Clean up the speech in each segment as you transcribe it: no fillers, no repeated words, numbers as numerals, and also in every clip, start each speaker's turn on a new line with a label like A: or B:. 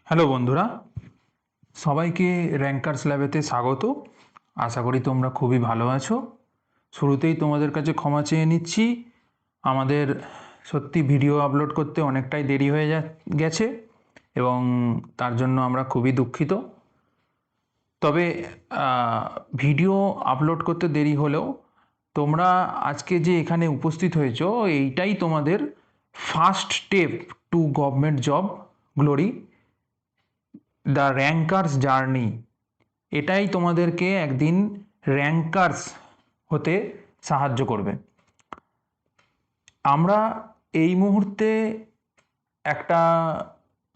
A: Hello বন্ধুরা, সবাইকে rankers ল্যাবেতে স্বাগত। আশা করি তোমরা খুবই ভালো আছো। শুরুতেই তোমাদের কাছে ক্ষমা চেয়ে নিচ্ছি, আমাদের সত্যি ভিডিও আপলোড করতে অনেকটাই দেরি হয়ে গেছে এবং তার জন্য আমরা খুবই দুঃখিত। তবে ভিডিও আপলোড করতে দেরি হলেও তোমরা আজকে যে এখানে উপস্থিত হয়েছো, এইটাই তোমাদের first step two government job glory, the rankers journey. এটাই তোমাদেরকে একদিন র্যাঙ্কার্স হতে সাহায্য করবে। আমরা এই মুহূর্তে একটা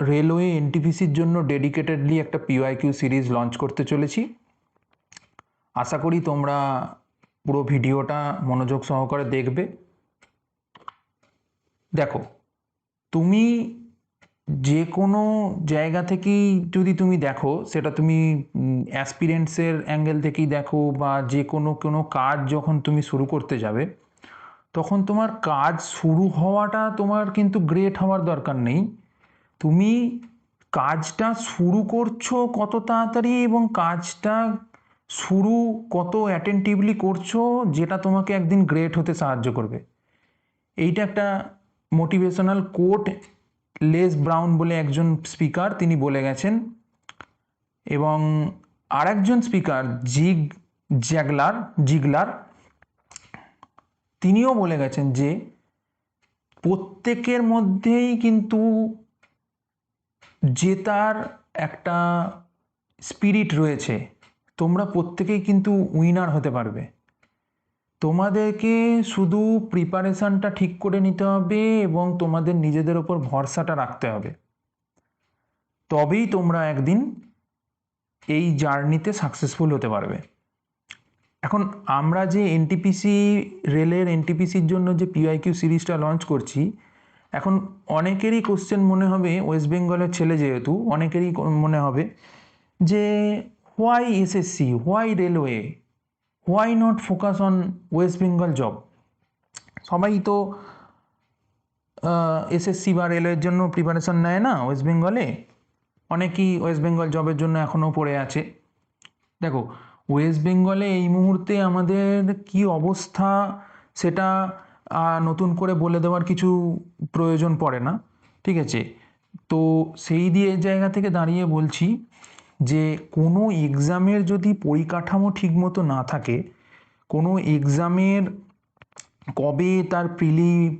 A: রেলওয়ে এনটিপিসির জন্য ডেডিকেটেডলি একটা পিওয়াইকিউ সিরিজ লঞ্চ করতে চলেছি। আশা করি তোমরা পুরো ভিডিওটা মনোযোগ সহকারে দেখবে। দেখো, তুমি যে কোনো জায়গা থেকেই যদি তুমি দেখো, সেটা তুমি অ্যাসপিরেন্টসের অ্যাঙ্গেল থেকেই দেখো বা যে কোনো কাজ যখন তুমি শুরু করতে যাবে, তখন তোমার কাজ শুরু হওয়াটা তোমার কিন্তু গ্রেট হওয়ার দরকার নেই। তুমি কাজটা শুরু করছো কত তাড়াতাড়ি এবং কাজটা শুরু কত অ্যাটেন্টিভলি করছো, যেটা তোমাকে একদিন গ্রেট হতে সাহায্য করবে। এইটা একটা মোটিভেশনাল কোট লেস ব্রাউন বলে একজন স্পিকার তিনি বলে গেছেন, এবং আরেকজন স্পিকার জিগলার তিনিও বলে গেছেন যে প্রত্যেকের মধ্যেই কিন্তু জেতার একটা স্পিরিট রয়েছে। তোমরা প্রত্যেকেই কিন্তু উইনার হতে পারবে। তোমাদেরকে শুধু প্রিপারেশনটা ঠিক করে নিতে হবে এবং তোমাদের নিজেদের ওপর ভরসাটা রাখতে হবে, তবেই তোমরা একদিন এই জার্নিতে সাকসেসফুল হতে পারবে। এখন আমরা যে এনটিপিসি রেলের এনটিপিসির জন্য যে পিআইকিউ সিরিজটা লঞ্চ করছি, এখন অনেকেরই কোশ্চেন মনে হবে, ওয়েস্ট বেঙ্গলের ছেলে যেহেতু, অনেকেরই মনে হবে যে why SSC, why railway, why not focus on West Bengal job. সবাই তো এসএসসি বা রেলওয়ের জন্য প্রিপারেশন নেয় না ওয়েস্ট বেঙ্গলে, অনেকেই ওয়েস্ট বেঙ্গল জবের জন্য এখনও পড়ে আছে। দেখো, ওয়েস্ট বেঙ্গলে এই মুহূর্তে আমাদের কি অবস্থা সেটা নতুন করে বলে দেওয়ার কিছু প্রয়োজন পড়ে না, ঠিক আছে? তো সেই জায়গা থেকে দাঁড়িয়ে বলছি যে কোনো এক্সামের যদি পরিকাঠামো ঠিকমতো না থাকে, কোনো এক্সামের কবে তার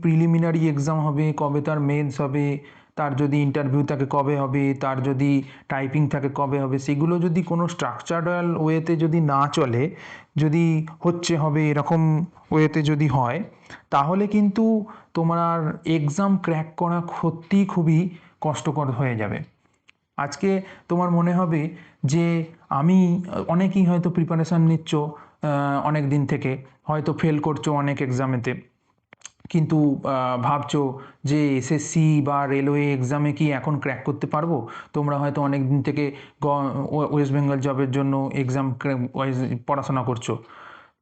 A: প্রিলিমিনারি এক্সাম হবে, কবে তার মেন্স হবে, তার যদি ইন্টারভিউ থাকে কবে হবে, তার যদি টাইপিং থাকে কবে হবে, সেগুলো যদি কোনো স্ট্রাকচারাল ওয়েতে যদি না চলে, যদি হবে এরকম ওয়েতে যদি হয়, তাহলে কিন্তু তোমার এক্সাম ক্র্যাক করা সত্যিই খুবই কষ্টকর হয়ে যাবে। আজকে তোমার মনে হবে যে আমি, অনেকেই হয়তো প্রিপারেশান নিচ্ছ অনেক দিন থেকে, হয়তো ফেল করছো অনেক এক্সামেতে, কিন্তু ভাবছো যে এসএসসি বা রেলওয়ে এক্সামে কি এখন ক্র্যাক করতে পারবো। তোমরা হয়তো অনেক দিন থেকে ওয়েস্ট বেঙ্গল জবের জন্য এক্সাম পড়াশোনা করছো।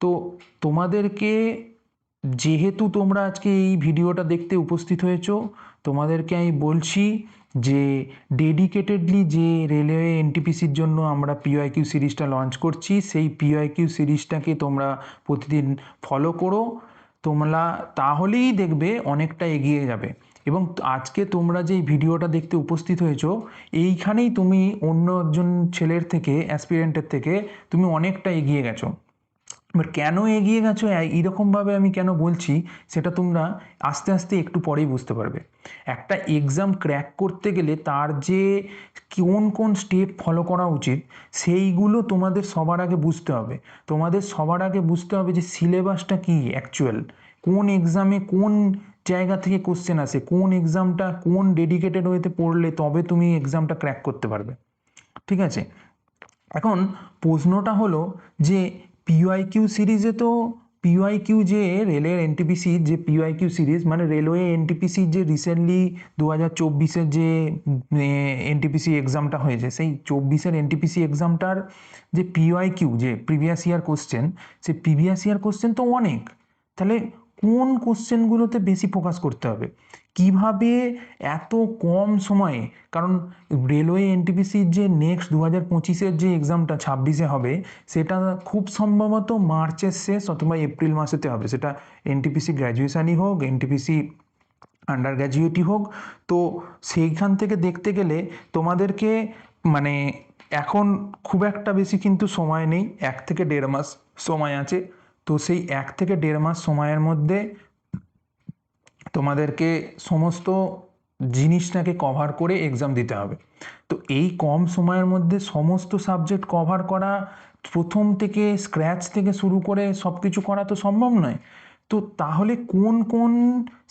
A: তো তোমাদেরকে, যেহেতু তোমরা আজকে এই ভিডিওটা দেখতে উপস্থিত হয়েছো, তোমাদেরকে আমি বলছি যে ডেডিকেটেডলি যে রেলওয়ে এনটিপিসির জন্য আমরা পিওআইকিউ সিরিজটা লঞ্চ করছি, সেই পিওআইকিউ সিরিজটাকে তোমরা প্রতিদিন ফলো করো। তোমরা তাহলেই দেখবে অনেকটা এগিয়ে যাবে। এবং আজকে তোমরা যে ভিডিওটা দেখতে উপস্থিত হয়েছো, এইখানেই তুমি অন্য একজন ছেলের থেকে, অ্যাসপিরেন্টের থেকে তুমি অনেকটা এগিয়ে গেছো। এবার কেন এগিয়ে গেছো এইরকমভাবে আমি কেন বলছি, সেটা তোমরা আস্তে আস্তে একটু পরেই বুঝতে পারবে। একটা এক্সাম ক্র্যাক করতে গেলে তার যে কোন কোন স্টেপ ফলো করা উচিত, সেইগুলো তোমাদের সবার আগে বুঝতে হবে। তোমাদের সবার আগে বুঝতে হবে যে সিলেবাসটা কী অ্যাকচুয়াল, কোন এক্সামে কোন জায়গা থেকে কোশ্চেন আসে, কোন এক্সামটা কোন ডেডিকেটেড ওয়েতে পড়লে তবে তুমি এক্সামটা ক্র্যাক করতে পারবে, ঠিক আছে? এখন প্রশ্নটা হলো যে পিওআইকিউ সিরিজে তো, পিওআইকিউ যে রেলের এনটিপিসি যে পিওআইকিউ সিরিজ, মানে রেলওয়ে এনটিপিসি যে রিসেন্টলি 2024-এর যে এনটিপিসি এক্সামটা হয়েছে, সেই 24-এর এনটিপিসি এক্সামটার যে পিওআইকিউ যে প্রিভিয়াস ইয়ার কোশ্চেন, সেই প্রিভিয়াস ইয়ার কোশ্চেন তো অনেক। তাহলে কোন কোশ্চেনগুলোতে বেশি ফোকাস করতে হবে? কিভাবে এত কম সময়ে, কারণ রেলওয়ে এনটিপিসির যে নেক্সট 2025-এর যে এক্সামটা 26-এ হবে, সেটা খুব সম্ভবত মার্চের শেষ অথবা এপ্রিল মাসেতে হবে, সেটা এনটিপিসি গ্র্যাজুয়েশনই হোক, এনটিপিসি আন্ডার গ্র্যাজুয়েটই হোক। তো সেইখান থেকে দেখতে গেলে তোমাদেরকে মানে এখন খুব একটা বেশি কিন্তু সময় নেই, 1 থেকে 1.5 মাস সময় আছে। তো সেই 1 থেকে 1.5 মাস সময়ের মধ্যে তোমাদেরকে সমস্ত জিনিসটাকে কভার করে এক্সাম দিতে হবে। তো এই কম সময়ের মধ্যে সমস্ত সাবজেক্ট কভার করা, প্রথম থেকে স্ক্র্যাচ থেকে শুরু করে সব কিছু করা তো সম্ভব নয়। তো তাহলে কোন কোন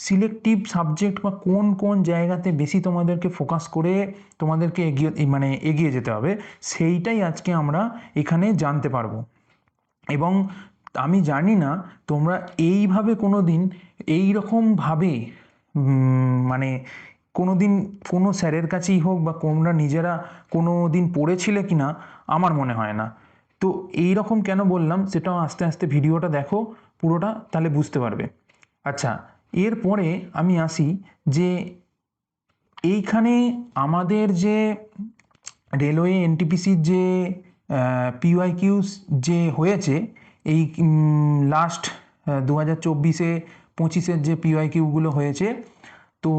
A: সিলেক্টিভ সাবজেক্ট বা কোন কোন জায়গাতে বেশি তোমাদেরকে ফোকাস করে তোমাদেরকে এগিয়ে যেতে হবে, সেইটাই আজকে আমরা এখানে জানতে পারবো। এবং আমি জানি না তোমরা এইভাবে কোনো দিন এইরকমভাবে মানে কোনো দিন কোনো স্যারের কাছেই হোক বা তোমরা নিজেরা কোনো দিন পড়েছিলে কি না, আমার মনে হয় না। তো এই রকম কেন বললাম সেটাও আস্তে আস্তে ভিডিওটা দেখো পুরোটা, তাহলে বুঝতে পারবে। আচ্ছা, এরপরে আমি আসি যে এইখানে আমাদের যে রেলওয়ে এনটিপিসির যে পিওয়াইকিউস যে হয়েছে, এই লাস্ট 2024-এ 25-এর যে পিওয়াইকিউগুলো হয়েছে, তো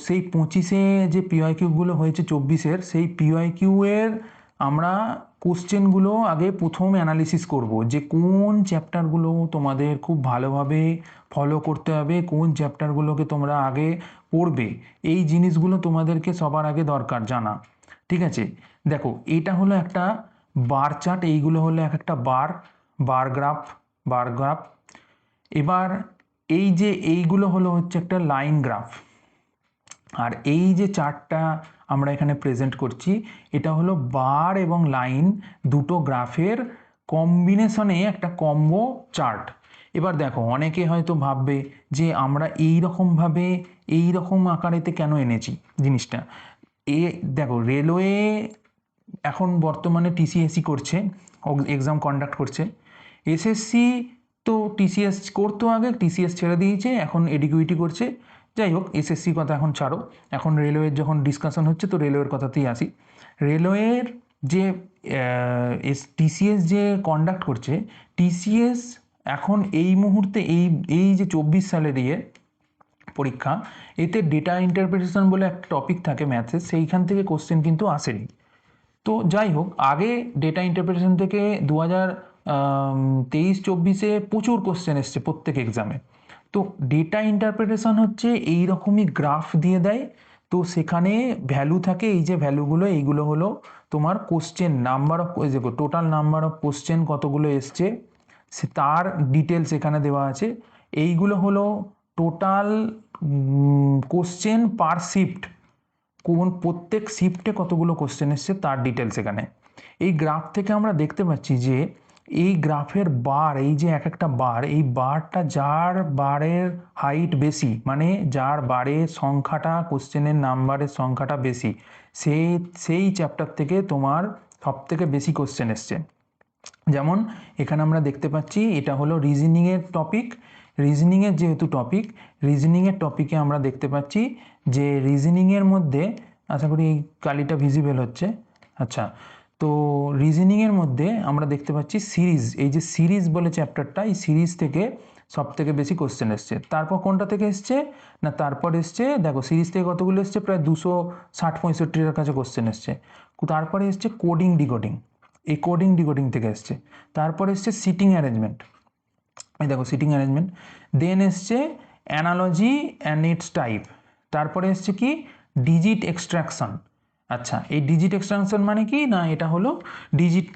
A: সেই 25-এ যে পিওয়াইকিউগুলো হয়েছে 24-এর, সেই পিওয়াইকিউয়ের আমরা কোশ্চেনগুলো আগে প্রথম অ্যানালিসিস করব, যে কোন চ্যাপ্টারগুলো তোমাদের খুব ভালোভাবে ফলো করতে হবে, কোন চ্যাপ্টারগুলোকে তোমরা আগে পড়বে, এই জিনিসগুলো তোমাদেরকে সবার আগে দরকার জানা। ঠিক আছে, দেখো এটা হলো একটা বার চার্ট, এইগুলো হলো এক একটা বার গ্রাফ। এবার এই যে এইগুলো হলো হচ্ছে একটা লাইন গ্রাফ, আর এই যে চার্টটা আমরা এখানে প্রেজেন্ট করছি, এটা হলো বার এবং লাইন দুটো গ্রাফের কম্বিনেশনে একটা কম্বো চার্ট। এবার দেখো অনেকে হয়তো ভাববে যে আমরা এইরকমভাবে এইরকম আকারেতে কেন এনেছি জিনিসটা। দেখো রেলওয়ে এখন বর্তমানে টিসিএসসি করছে, এক্সাম কন্ডাক্ট করছে। এসএসসি তো টিসিএস করতো আগে, টিসিএস ছেড়ে দিয়েছে, এখন এডিকিউইটি করছে। যাই হোক, এসএসসির কথা এখন ছাড়ো, এখন রেলওয়ের যখন ডিসকাশন হচ্ছে তো রেলওয়ের কথাতেই আসি। রেলওয়ের যে টিসিএস যে কন্ডাক্ট করছে, টিসিএস এখন এই মুহূর্তে এই যে 24 সালের পরীক্ষা, এতে ডেটা ইন্টারপ্রিটেশন বলে একটা টপিক থাকে ম্যাথের, সেইখান থেকে কোশ্চেন কিন্তু আসেনি। তো যাই হোক, আগে ডেটা ইন্টারপ্রিটেশন থেকে 2023-24-এ প্রচুর কোশ্চেন এসছে প্রত্যেক এক্সামে। তো ডেটা ইন্টারপ্রিটেশন হচ্ছে এই রকমই গ্রাফ দিয়ে দেয়, তো সেখানে ভ্যালু থাকে, এই যে ভ্যালুগুলো এইগুলো হলো তোমার question number of, total number of question কতগুলো এসছে সে তার ডিটেলস এখানে দেওয়া আছে। এইগুলো হলো টোটাল কোশ্চেন পার শিফট, কোন প্রত্যেক শিফটে কতগুলো কোশ্চেন এসছে তার ডিটেলস এখানে। এই গ্রাফ থেকে আমরা দেখতে পাচ্ছি যে এই গ্রাফের বার, এই যে এক একটা বার, এই বারটা যার বারের হাইট বেশি, মানে যার বারের সংখ্যাটা, কোশ্চেনের নাম্বারের সংখ্যাটা বেশি, সেই চ্যাপ্টার থেকে তোমার সব থেকে বেশি কোশ্চেন এসছে। যেমন এখানে আমরা দেখতে পাচ্ছি এটা হলো রিজনিংয়ের টপিক। রিজনিংয়ের যেহেতু টপিক, রিজনিংয়ের টপিকে আমরা দেখতে পাচ্ছি যে রিজনিংয়ের মধ্যে, আশা করি এই কালিটা ভিজিবল হচ্ছে। আচ্ছা, তো রিজনিংয়ের মধ্যে আমরা দেখতে পাচ্ছি সিরিজ, এই যে সিরিজ বলে চ্যাপ্টারটা, এই সিরিজ থেকে সব থেকে বেশি কোশ্চেন এসছে। তারপর কোনটা থেকে এসছে না, তারপর এসছে, দেখো সিরিজ থেকে কতগুলো এসছে, প্রায় 260-65-এর কাছে কোশ্চেন এসছে। তারপরে এসছে কোডিং ডিকোডিং, এই কোডিং ডিকোডিং থেকে এসছে। তারপরে এসছে সিটিং অ্যারেঞ্জমেন্ট, এই দেখো সিটিং অ্যারেঞ্জমেন্ট। দেন এসছে অ্যানালজি অ্যান্ড ইটস টাইপ। তারপরে এসছে কি ডিজিট এক্সট্রাকশন। আচ্ছা, এই ডিজিট এক্সট্রাকশন মানে কি না, এটা হলো ডিজিট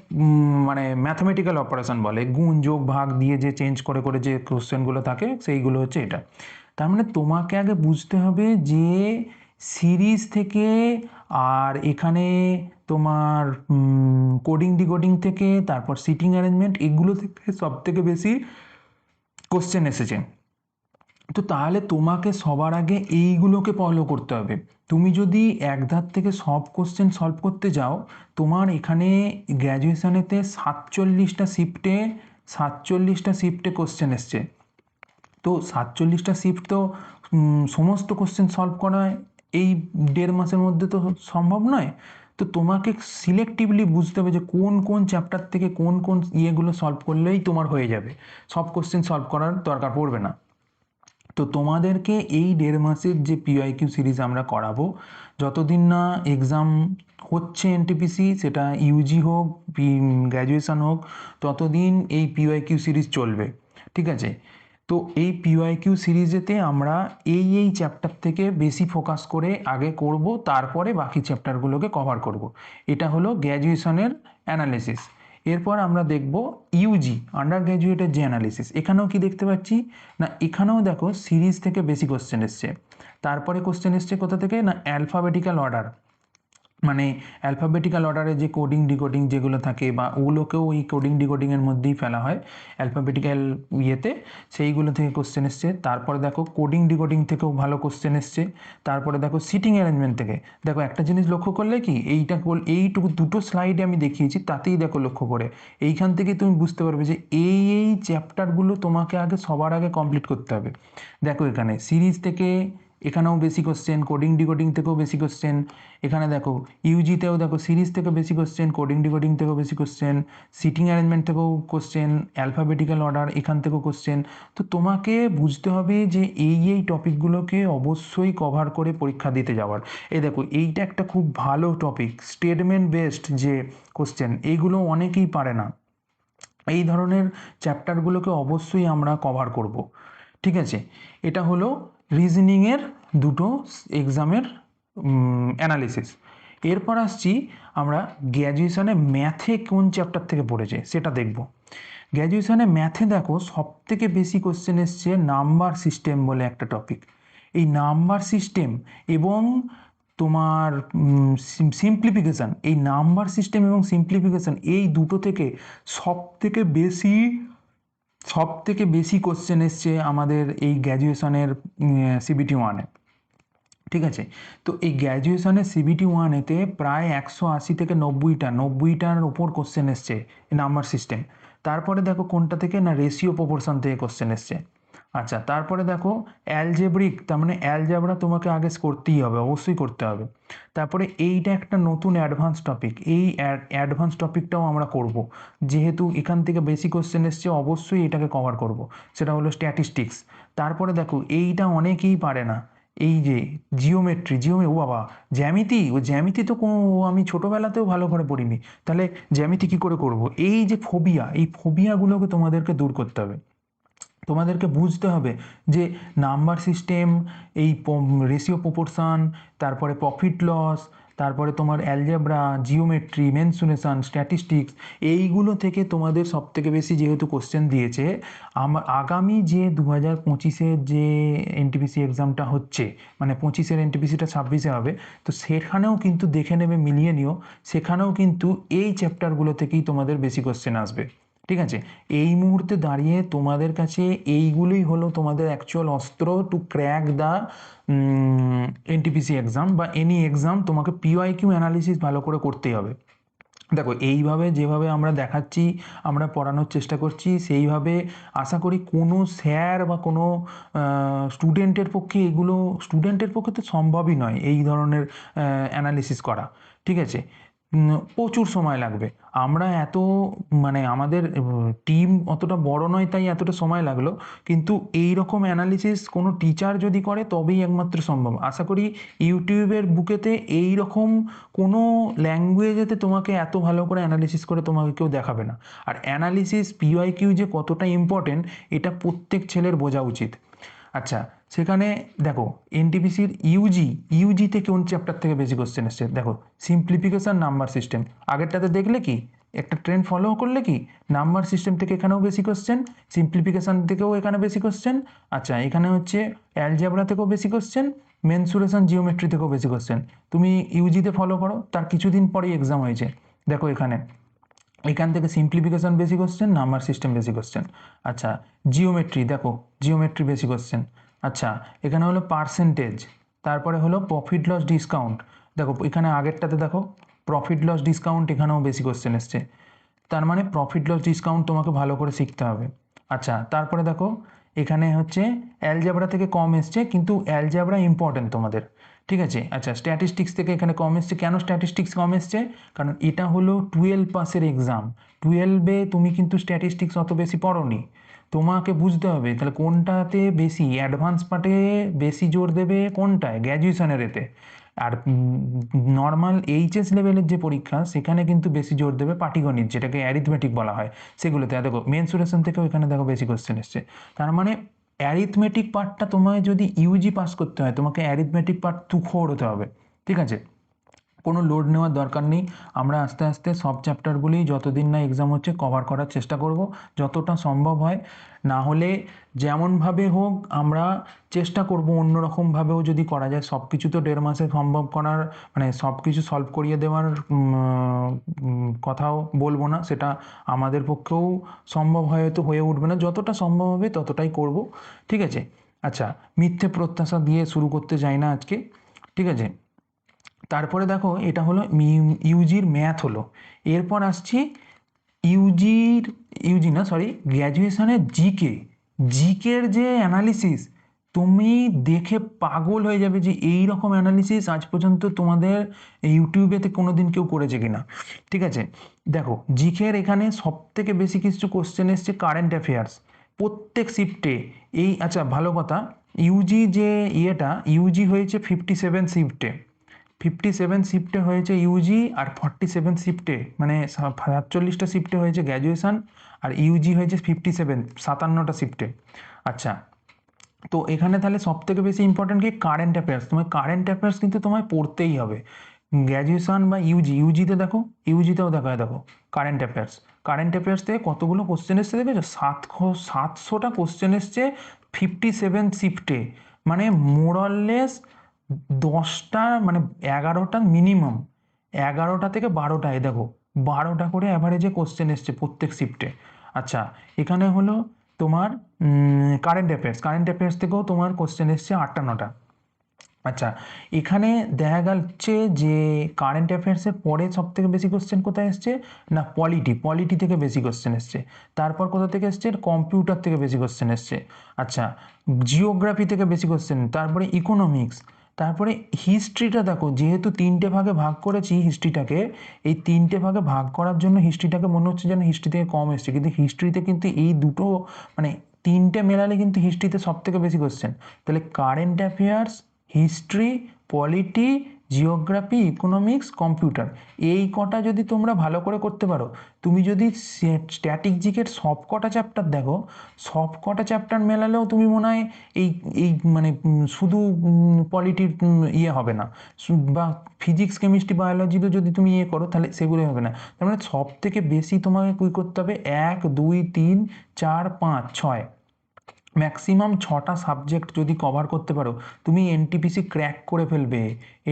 A: মানে ম্যাথমেটিক্যাল অপারেশন বলে, গুণ যোগ ভাগ দিয়ে যে চেঞ্জ করে করে যে কোশ্চেনগুলো থাকে সেইগুলো হচ্ছে এটা। তার মানে তোমাকে আগে বুঝতে হবে যে সিরিজ থেকে আর এখানে তোমার কোডিং ডিকোডিং থেকে, তারপর সিটিং অ্যারেঞ্জমেন্ট, এগুলো থেকে সব থেকে বেশি কোশ্চেন এসেছে। তো তাহলে তোমাকে সবার আগে এইগুলোকে ফলো করতে হবে। তুমি যদি এক ধার থেকে সব কোশ্চেন সলভ করতে যাও, তোমার এখানে গ্র্যাজুয়েশনেতে 47টা শিফটে কোশ্চেন এসছে। তো 47টা শিফট তো সমস্ত কোশ্চেন সলভ করা এই 1.5 মাসের মধ্যে তো সম্ভব নয়। তো তোমাকে সিলেক্টিভলি বুঝতে হবে যে কোন কোন চ্যাপ্টার থেকে কোন কোন ইয়েগুলো সলভ করলেই তোমার হয়ে যাবে, সব কোশ্চেন সলভ করার দরকার পড়বে না। তো তোমাদেরকে এই 1.5 মাসের যে পিওয়াইকিউ সিরিজ আমরা করাবো, যতদিন না এক্সাম হচ্ছে এনটিপিসি, সেটা ইউজি হোক গ্র্যাজুয়েশন হোক, ততদিন এই পিওয়াইকিউ সিরিজ চলবে, ঠিক আছে। তো এই পিওয়াইকিউ সিরিজেতে আমরা এই চ্যাপ্টার থেকে বেশি ফোকাস করে আগে করব, তারপরে বাকি চ্যাপ্টারগুলোকে কভার করব। এটা হলো গ্র্যাজুয়েশনের অ্যানালিসিস। এরপর আমরা দেখব ইউজি আন্ডার গ্র্যাজুয়েটের যে অ্যানালিসিস। এখানেও কি দেখতে পাচ্ছি না, এখানেও দেখো সিরিজ থেকে বেশি কোশ্চেন এসছে। তারপরে কোশ্চেন এসছে কোথা থেকে না, অ্যালফাবেটিক্যাল অর্ডার, মানে অ্যালফাবেটিক্যাল অর্ডারে যে কোডিং ডিকোডিং যেগুলো থাকে বা ওগুলোকেও ওই কোডিং ডিকোডিংয়ের মধ্যেই ফেলা হয় অ্যালফাবেটিক্যাল ইয়েতে, সেইগুলো থেকে কোশ্চেন এসছে। তারপরে দেখো কোডিং ডিকোডিং থেকেও ভালো কোশ্চেন এসছে। তারপরে দেখো সিটিং অ্যারেঞ্জমেন্ট থেকে, দেখো একটা জিনিস লক্ষ্য করলে কি, এইটুকু দুটো স্লাইডে আমি দেখিয়েছি, তাতেই দেখো লক্ষ্য করে এইখান থেকে তুমি বুঝতে পারবে যে এই চ্যাপ্টারগুলো তোমাকে আগে সবার আগে কমপ্লিট করতে হবে। দেখো এখানে সিরিজ থেকে এখানেও বেশি কোশ্চেন, কোডিং ডিকোডিং থেকেও বেশি কোশ্চেন। এখানে দেখো ইউজিতেও দেখো সিরিজ থেকে বেশি কোশ্চেন, কোডিং ডিকোডিং থেকেও বেশি কোশ্চেন, সিটিং অ্যারেঞ্জমেন্ট থেকেও কোশ্চেন, অ্যালফাবেটিক্যাল অর্ডার এখান থেকেও কোশ্চেন। তো তোমাকে বুঝতে হবে যে এই টপিকগুলোকে অবশ্যই কভার করে পরীক্ষা দিতে যাওয়ার। এই দেখো এইটা একটা খুব ভালো টপিক, স্টেটমেন্ট বেসড যে কোশ্চেন, এইগুলো অনেকেই পারে না। এই ধরনের চ্যাপ্টারগুলোকে অবশ্যই আমরা কভার করব, ঠিক আছে। এটা হলো রিজনিংয়ের দুটো এক্সামের অ্যানালিসিস। এরপর আসছি আমরা গ্র্যাজুয়েশনে ম্যাথে কোন চ্যাপ্টার থেকে পড়েছে সেটা দেখব। গ্র্যাজুয়েশনে ম্যাথে দেখো সব থেকে বেশি কোশ্চেন এসছে নাম্বার সিস্টেম বলে একটা টপিক। এই নাম্বার সিস্টেম এবং তোমার সিম্পলিফিকেশান, এই নাম্বার সিস্টেম এবং সিম্পলিফিকেশান এই দুটো থেকে সব থেকে বেশি কোশ্চেন এসছে আমাদের এই গ্র্যাজুয়েশনের সিবিটি ওয়ানে, ঠিক আছে। তো এই গ্র্যাজুয়েশনের সিবিটি ওয়ানেতে প্রায় 180 থেকে 90টার ওপর কোশ্চেন এসছে নাম্বার সিস্টেম। তারপরে দেখো কোনটা থেকে না, রেশিও প্রপোর্শন থেকে কোশ্চেন এসছে। আচ্ছা, তারপরে দেখো অ্যালজেব্রিক, তার মানে অ্যালজেব্রা তোমাকে আগে করতেই হবে, অবশ্যই করতে হবে। তারপরে এইটা একটা নতুন অ্যাডভান্স টপিক, এই অ্যাডভান্স টপিকটাও আমরা করব, যেহেতু এখান থেকে বেশি কোশ্চেন এসছে অবশ্যই এটাকে কভার করব, সেটা হলো স্ট্যাটিস্টিক্স। তারপরে দেখো এইটা অনেকেই পারে না, এই যে জিওমেট্রি, ও বাবা, জ্যামিতি তো আমি ছোটোবেলাতেও ভালো করে পড়িনি, তাহলে জ্যামিতি কী করে করব। এই যে ফোবিয়া, এই ফোবিয়াগুলোকে তোমাদেরকে দূর করতে হবে। তোমাদেরকে বুঝতে হবে যে নাম্বার সিস্টেম, এই রেশিও প্রপোর্শন, তারপরে প্রফিট লস, তারপরে তোমার অ্যালজেব্রা, জিওমেট্রি, মেনসুরেশন, স্ট্যাটিস্টিক্স, এইগুলো থেকে তোমাদের সবথেকে বেশি যেহেতু কোশ্চেন দিয়েছে, আগামী যে 2025-এর যে এনটিপিসি এক্সামটা হচ্ছে, মানে 25-এর এনটিপিসিটা 26-এ হবে, তো সেখানেও কিন্তু দেখে নেবে, মিলিয়ে নিও, সেখানেও কিন্তু এই চ্যাপ্টারগুলো থেকেই তোমাদের বেশি কোশ্চেন আসবে, ঠিক আছে। এই মুহূর্তে দাঁড়িয়ে তোমাদের কাছে এইগুলোই হলো তোমাদের অ্যাকচুয়াল অস্ত্র two crack the NTPC exam বা এনি এক্সাম। তোমাকে পিওয়াইকিউ অ্যানালিসিস ভালো করে করতেই হবে। দেখো এইভাবে যেভাবে আমরা দেখাচ্ছি, আমরা পড়ানোর চেষ্টা করছি, সেইভাবে আশা করি কোনো স্যার বা কোনো স্টুডেন্টের পক্ষে তো সম্ভবই নয় এই ধরনের অ্যানালিসিস করা, ঠিক আছে। প্রচুর সময় লাগবে। আমরা মানে আমাদের টিম অতটা বড় নয়, তাই এতটা সময় লাগলো, কিন্তু এই রকম অ্যানালিসিস কোনো টিচার যদি করে তবেই একমাত্র সম্ভব। আশা করি ইউটিউবের বুকেতে এই রকম কোনো ল্যাঙ্গুয়েজেতে তোমাকে এত ভালো করে অ্যানালিসিস করে তোমাকে কেউ দেখাবে না। আর অ্যানালিসিস পিওয়াইকিউ যে কতটা ইম্পর্টেন্ট এটা প্রত্যেক ছেলের বোঝা উচিত। আচ্ছা, সেখানে দেখো এনটিপিসির ইউজিতে কোন চ্যাপ্টার থেকে বেশি কোশ্চেন এসছে, দেখো সিম্পলিফিকেশন, নাম্বার সিস্টেম। আগেরটাতে দেখলে কি একটা ট্রেন্ড ফলো করলে কি, নাম্বার সিস্টেম থেকে এখানেও বেশি কোশ্চেন, সিম্পলিফিকেশন থেকেও এখানে বেশি কোশ্চেন। আচ্ছা, এখানে হচ্ছে অ্যালজেব্রা থেকেও বেশি কোশ্চেন, মেনসুরেশন, জিওমেট্রি থেকেও বেশি কোশ্চেন। তুমি ইউজিতে ফলো করো, তার কিছুদিন পরেই এক্সাম হয়েছে, দেখো এখান থেকে সিম্পলিফিকেশন বেশি কোশ্চেন, নাম্বার সিস্টেম বেশি কোশ্চেন। আচ্ছা, জিওমেট্রি, দেখো জিওমেট্রি বেশি কোশ্চেন। আচ্ছা, এখানে হলো পার্সেন্টেজ, তারপরে হলো প্রফিট লস ডিসকাউন্ট। দেখো এখানে আগেরটাতে দেখো প্রফিট লস ডিসকাউন্ট, এখানেও বেশি কোশ্চেন এসছে, তার মানে প্রফিট লস ডিসকাউন্ট তোমাকে ভালো করে শিখতে হবে। আচ্ছা, তারপরে দেখো এখানে হচ্ছে অ্যালজেব্রা থেকে কম এসছে, কিন্তু অ্যালজেব্রা ইম্পর্টেন্ট তোমাদের, ঠিক আছে। আচ্ছা, স্ট্যাটিস্টিক্স থেকে এখানে কম এসছে। কেন স্ট্যাটিস্টিক্স কম এসছে? কারণ এটা হলো 12 পাসের এক্সাম। 12-এ তুমি কিন্তু স্ট্যাটিস্টিক্স অত বেশি পড়োনি। তোমাকে বুঝতে হবে তাহলে কোনটাতে বেশি অ্যাডভান্স পার্টে বেশি জোর দেবে, কোনটায়, গ্র্যাজুয়েশনের এতে। আর নর্মাল এইচএস লেভেলের যে পরীক্ষা সেখানে কিন্তু বেশি জোর দেবে পাটিগণিত, যেটাকে অ্যারিথমেটিক বলা হয়, সেগুলোতে। দেখো মেন্সুরেশন থেকেও এখানে দেখো বেশি কোশ্চেন এসছে। তার মানে অ্যারিথমেটিক পার্টটা তোমায় যদি ইউজি পাস করতে হয়, তোমাকে অ্যারিথমেটিক পার্ট তুখোড় হতে হবে, ঠিক আছে। কোনো লোড নেওয়ার দরকার নেই। আমরা আস্তে আস্তে সব চ্যাপ্টারগুলি যতদিন না এক্সাম হচ্ছে কভার করার চেষ্টা করব যতটা সম্ভব হয়। না হলে যেমনভাবে হোক আমরা চেষ্টা করব অন্যরকমভাবেও যদি করা যায়। সব কিছু তো 1.5 মাসে সম্ভব করার, মানে সব কিছু সলভ করিয়ে দেওয়ার কথাও বলবো না, সেটা আমাদের পক্ষেও সম্ভব হয়তো হয়ে উঠবে না। যতটা সম্ভব হবে ততটাই করব, ঠিক আছে। আচ্ছা, মিথ্যে প্রত্যাশা দিয়ে শুরু করতে চাই না আজকে, ঠিক আছে। তারপরে দেখো এটা হলো ইউজির ম্যাথ হলো। এরপর আসছি ইউজি না সরি গ্র্যাজুয়েশনের জিকের যে অ্যানালিসিস, তুমি দেখে পাগল হয়ে যাবে যে এই রকম অ্যানালিসিস আজ পর্যন্ত তোমাদের ইউটিউবেতে কোনো দিন কেউ করেছে কিনা, ঠিক আছে। দেখো জিকের এখানে সব থেকে বেশি কিছু কোশ্চেন এসছে কারেন্ট অ্যাফেয়ার্স প্রত্যেক শিফটে। এই আচ্ছা ভালো কথা, ইউজি যে ইউজি হয়েছে 57 শিফটে, 57 শিফটে হয়েছে ইউজি, আর 47 শিফটে মানে 47টা শিফটে হয়েছে গ্র্যাজুয়েশন, আর ইউজি হয়েছে 57টা শিফটে। আচ্ছা, তো এখানে তাহলে সব থেকে বেশি ইম্পর্টেন্ট কি কারেন্ট অ্যাফেয়ার্স। তোমার কারেন্ট অ্যাফেয়ার্স কিন্তু তোমায় পড়তেই হবে, গ্র্যাজুয়েশন বা ইউজিতে দেখো, ইউজিতেও দেখো কারেন্ট অ্যাফেয়ার্স থেকে কতগুলো কোশ্চেন এসছে দেখেছো, 700টা কোশ্চেন এসছে 57 শিফটে, মানে মোরলেস 10টা মানে 11টা মিনিমাম, 11টা থেকে 12টায় দেখো 12টা করে অ্যাভারেজে কোশ্চেন এসছে প্রত্যেক শিফটে। আচ্ছা, এখানে হলো তোমার কারেন্ট অ্যাফেয়ার্স থেকেও তোমার কোশ্চেন এসছে 8টা 9টা। আচ্ছা, এখানে দেখা যাচ্ছে যে কারেন্ট অ্যাফেয়ার্সের পরে সব থেকে বেশি কোশ্চেন কোথায় এসছে না পলিটি থেকে বেশি কোশ্চেন এসছে। তারপর কোথা থেকে এসছে, কম্পিউটার থেকে বেশি কোশ্চেন এসছে। আচ্ছা, জিওগ্রাফি থেকে বেশি কোশ্চেন, তারপরে ইকোনমিক্স, তারপরে হিস্ট্রিটা দেখো, যেহেতু 3টে ভাগে ভাগ করেছি হিস্ট্রিটাকে, এই 3টে ভাগে ভাগ করার জন্য হিস্ট্রিটাকে মনে হচ্ছে যেন হিস্ট্রি থেকে কম এসছে, কিন্তু হিস্ট্রিতে কিন্তু এই দুটো মানে 3টে মেলালে কিন্তু হিস্ট্রিতে সব থেকে বেশি কোশ্চেন। তাহলে current affairs, history, polity, geography, economics, computer, এই কটা যদি তোমরা ভালো করে করতে পারো, তুমি যদি স্ট্যাটিক জিকের সব কটা চ্যাপ্টার দেখো, সব কটা চ্যাপ্টার মেলালেও তুমি মনে হয় এই এই মানে শুধু পলিটির ইয়ে হবে না, বা ফিজিক্স কেমিস্ট্রি বায়োলজিতে যদি তুমি ইয়ে করো তাহলে সেগুলোই হবে না। তার মানে সব থেকে বেশি তোমাকে কী করতে হবে, 1 2 3 4 5 6 ম্যাক্সিমাম 6টা সাবজেক্ট যদি কভার করতে পারো, তুমি এনটিপিসি ক্র্যাক করে ফেলবে,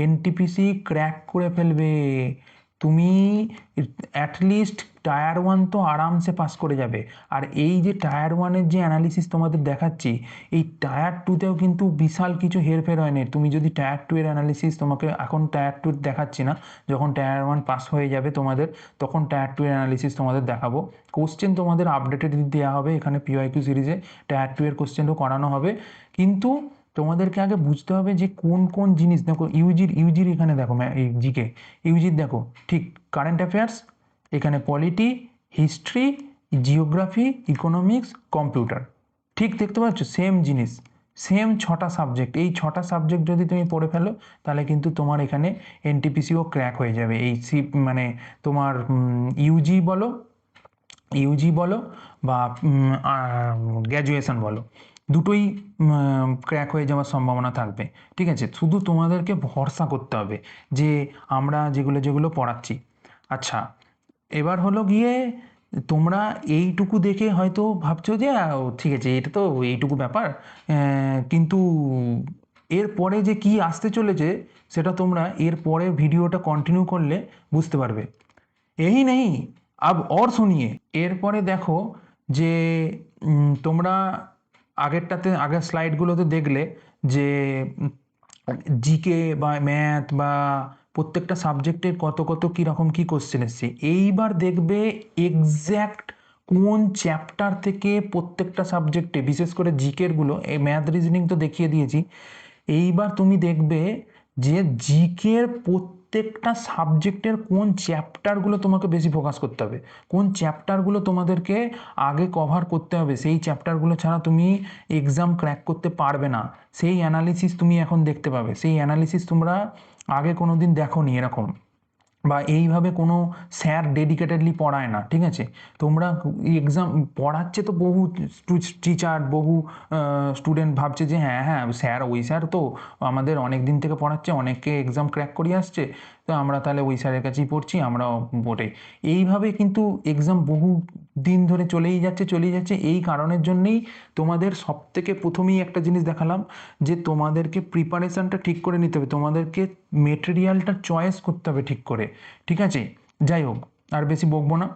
A: এনটিপিসি ক্র্যাক করে ফেলবে তুমি। অ্যাটলিস্ট টায়ার 1 তো আরামসে পাস করে যাবে। আর এই যে টায়ার 1-এর যে অ্যানালিসিস তোমাদের দেখাচ্ছি, এই টায়ার 2-তেও কিন্তু বিশাল কিছু হেরফের হয়নি। তুমি যদি টায়ার 2-এর অ্যানালিসিস, তোমাকে এখন টায়ার 2 দেখাচ্ছি না, যখন টায়ার 1 পাস হয়ে যাবে তোমাদের তখন টায়ার 2-এর অ্যানালিসিস তোমাদের দেখাবো। কোশ্চেন তোমাদের আপডেটেড দেওয়া হবে এখানে পিওয়াইকিউ সিরিজে, টায়ার 2-এর কোশ্চেনও করানো হবে। কিন্তু তোমাদেরকে আগে বুঝতে হবে যে কোন কোন জিনিস, দেখো ইউজির এখানে দেখো এই জিকে ইউজির দেখো ঠিক কারেন্ট অ্যাফেয়ার্স, এখানে polity, history, geography, economics, computer, ঠিক দেখতে পাচ্ছ সেম জিনিস, সেম 6টা সাবজেক্ট। এই 6টা সাবজেক্ট যদি তুমি পড়ে ফেলো তাহলে কিন্তু তোমার এখানে এনটিপিসিও ক্র্যাক হয়ে যাবে। এই মানে তোমার ইউজি বলো বা গ্র্যাজুয়েশন বলো, দুটোই ক্র্যাক হয়ে যাওয়ার সম্ভাবনা থাকবে, ঠিক আছে। শুধু তোমাদেরকে ভরসা করতে হবে যে আমরা যেগুলো পড়াচ্ছি। আচ্ছা, এবার হলো গিয়ে তোমরা এইটুকু দেখে হয়তো ভাবছো যে ঠিক আছে এটা তো এইটুকু ব্যাপার, কিন্তু এর পরে যে কি আসতে চলেছে সেটা তোমরা এর পরের ভিডিওটা কন্টিনিউ করলে বুঝতে পারবে। এই নেই আব और सुनिए, এরপরে দেখো যে তোমরা আগের স্লাইডগুলোতে দেখলে যে জিকে বা ম্যাথ বা প্রত্যেকটা সাবজেক্টের কত কত কীরকম কী কোশ্চেন এসছে। এইবার দেখবে এক্স্যাক্ট কোন চ্যাপ্টার থেকে প্রত্যেকটা সাবজেক্টে, বিশেষ করে জিকেরগুলো, এই ম্যাথ রিজনিং তো দেখিয়ে দিয়েছি, এইবার তুমি দেখবে যে জিকের প্রত্যেকটা সাবজেক্টের কোন চ্যাপ্টারগুলো তোমাকে বেশি ফোকাস করতে হবে, কোন চ্যাপ্টারগুলো তোমাদেরকে আগে কভার করতে হবে, সেই চ্যাপ্টারগুলো ছাড়া তুমি এক্সাম ক্র্যাক করতে পারবে না, সেই অ্যানালিসিস তুমি এখন দেখতে পাবে। সেই অ্যানালিসিস তোমরা আগে কোনো দিন দেখোনি এরকম, বা এইভাবে কোনো স্যার ডেডিকেটেডলি পড়ায় না, ঠিক আছে? তোমরা এক্সাম পড়াচ্ছে তো বহু টিচার, বহু স্টুডেন্ট ভাবছে যে হ্যাঁ হ্যাঁ স্যার, ওই স্যার তো আমাদের অনেক দিন থেকে পড়াচ্ছে, অনেককে এক্সাম ক্র্যাক করিয়ে আসছে, তো আমরা তাহলে ওই স্যারের কাছেই পড়ছি, আমরাও পড়ে। এইভাবে কিন্তু এক্সাম বহু দিন ধরে চলেই যাচ্ছে। এই কারণের জন্যেই তোমাদের সব থেকে প্রথমেই একটা জিনিস দেখালাম, যে তোমাদেরকে প্রিপারেশানটা ঠিক করে নিতে হবে, তোমাদেরকে মেটেরিয়ালটা চয়েস করতে হবে ঠিক করে, ঠিক আছে? যাই হোক, আর বেশি বকবো না।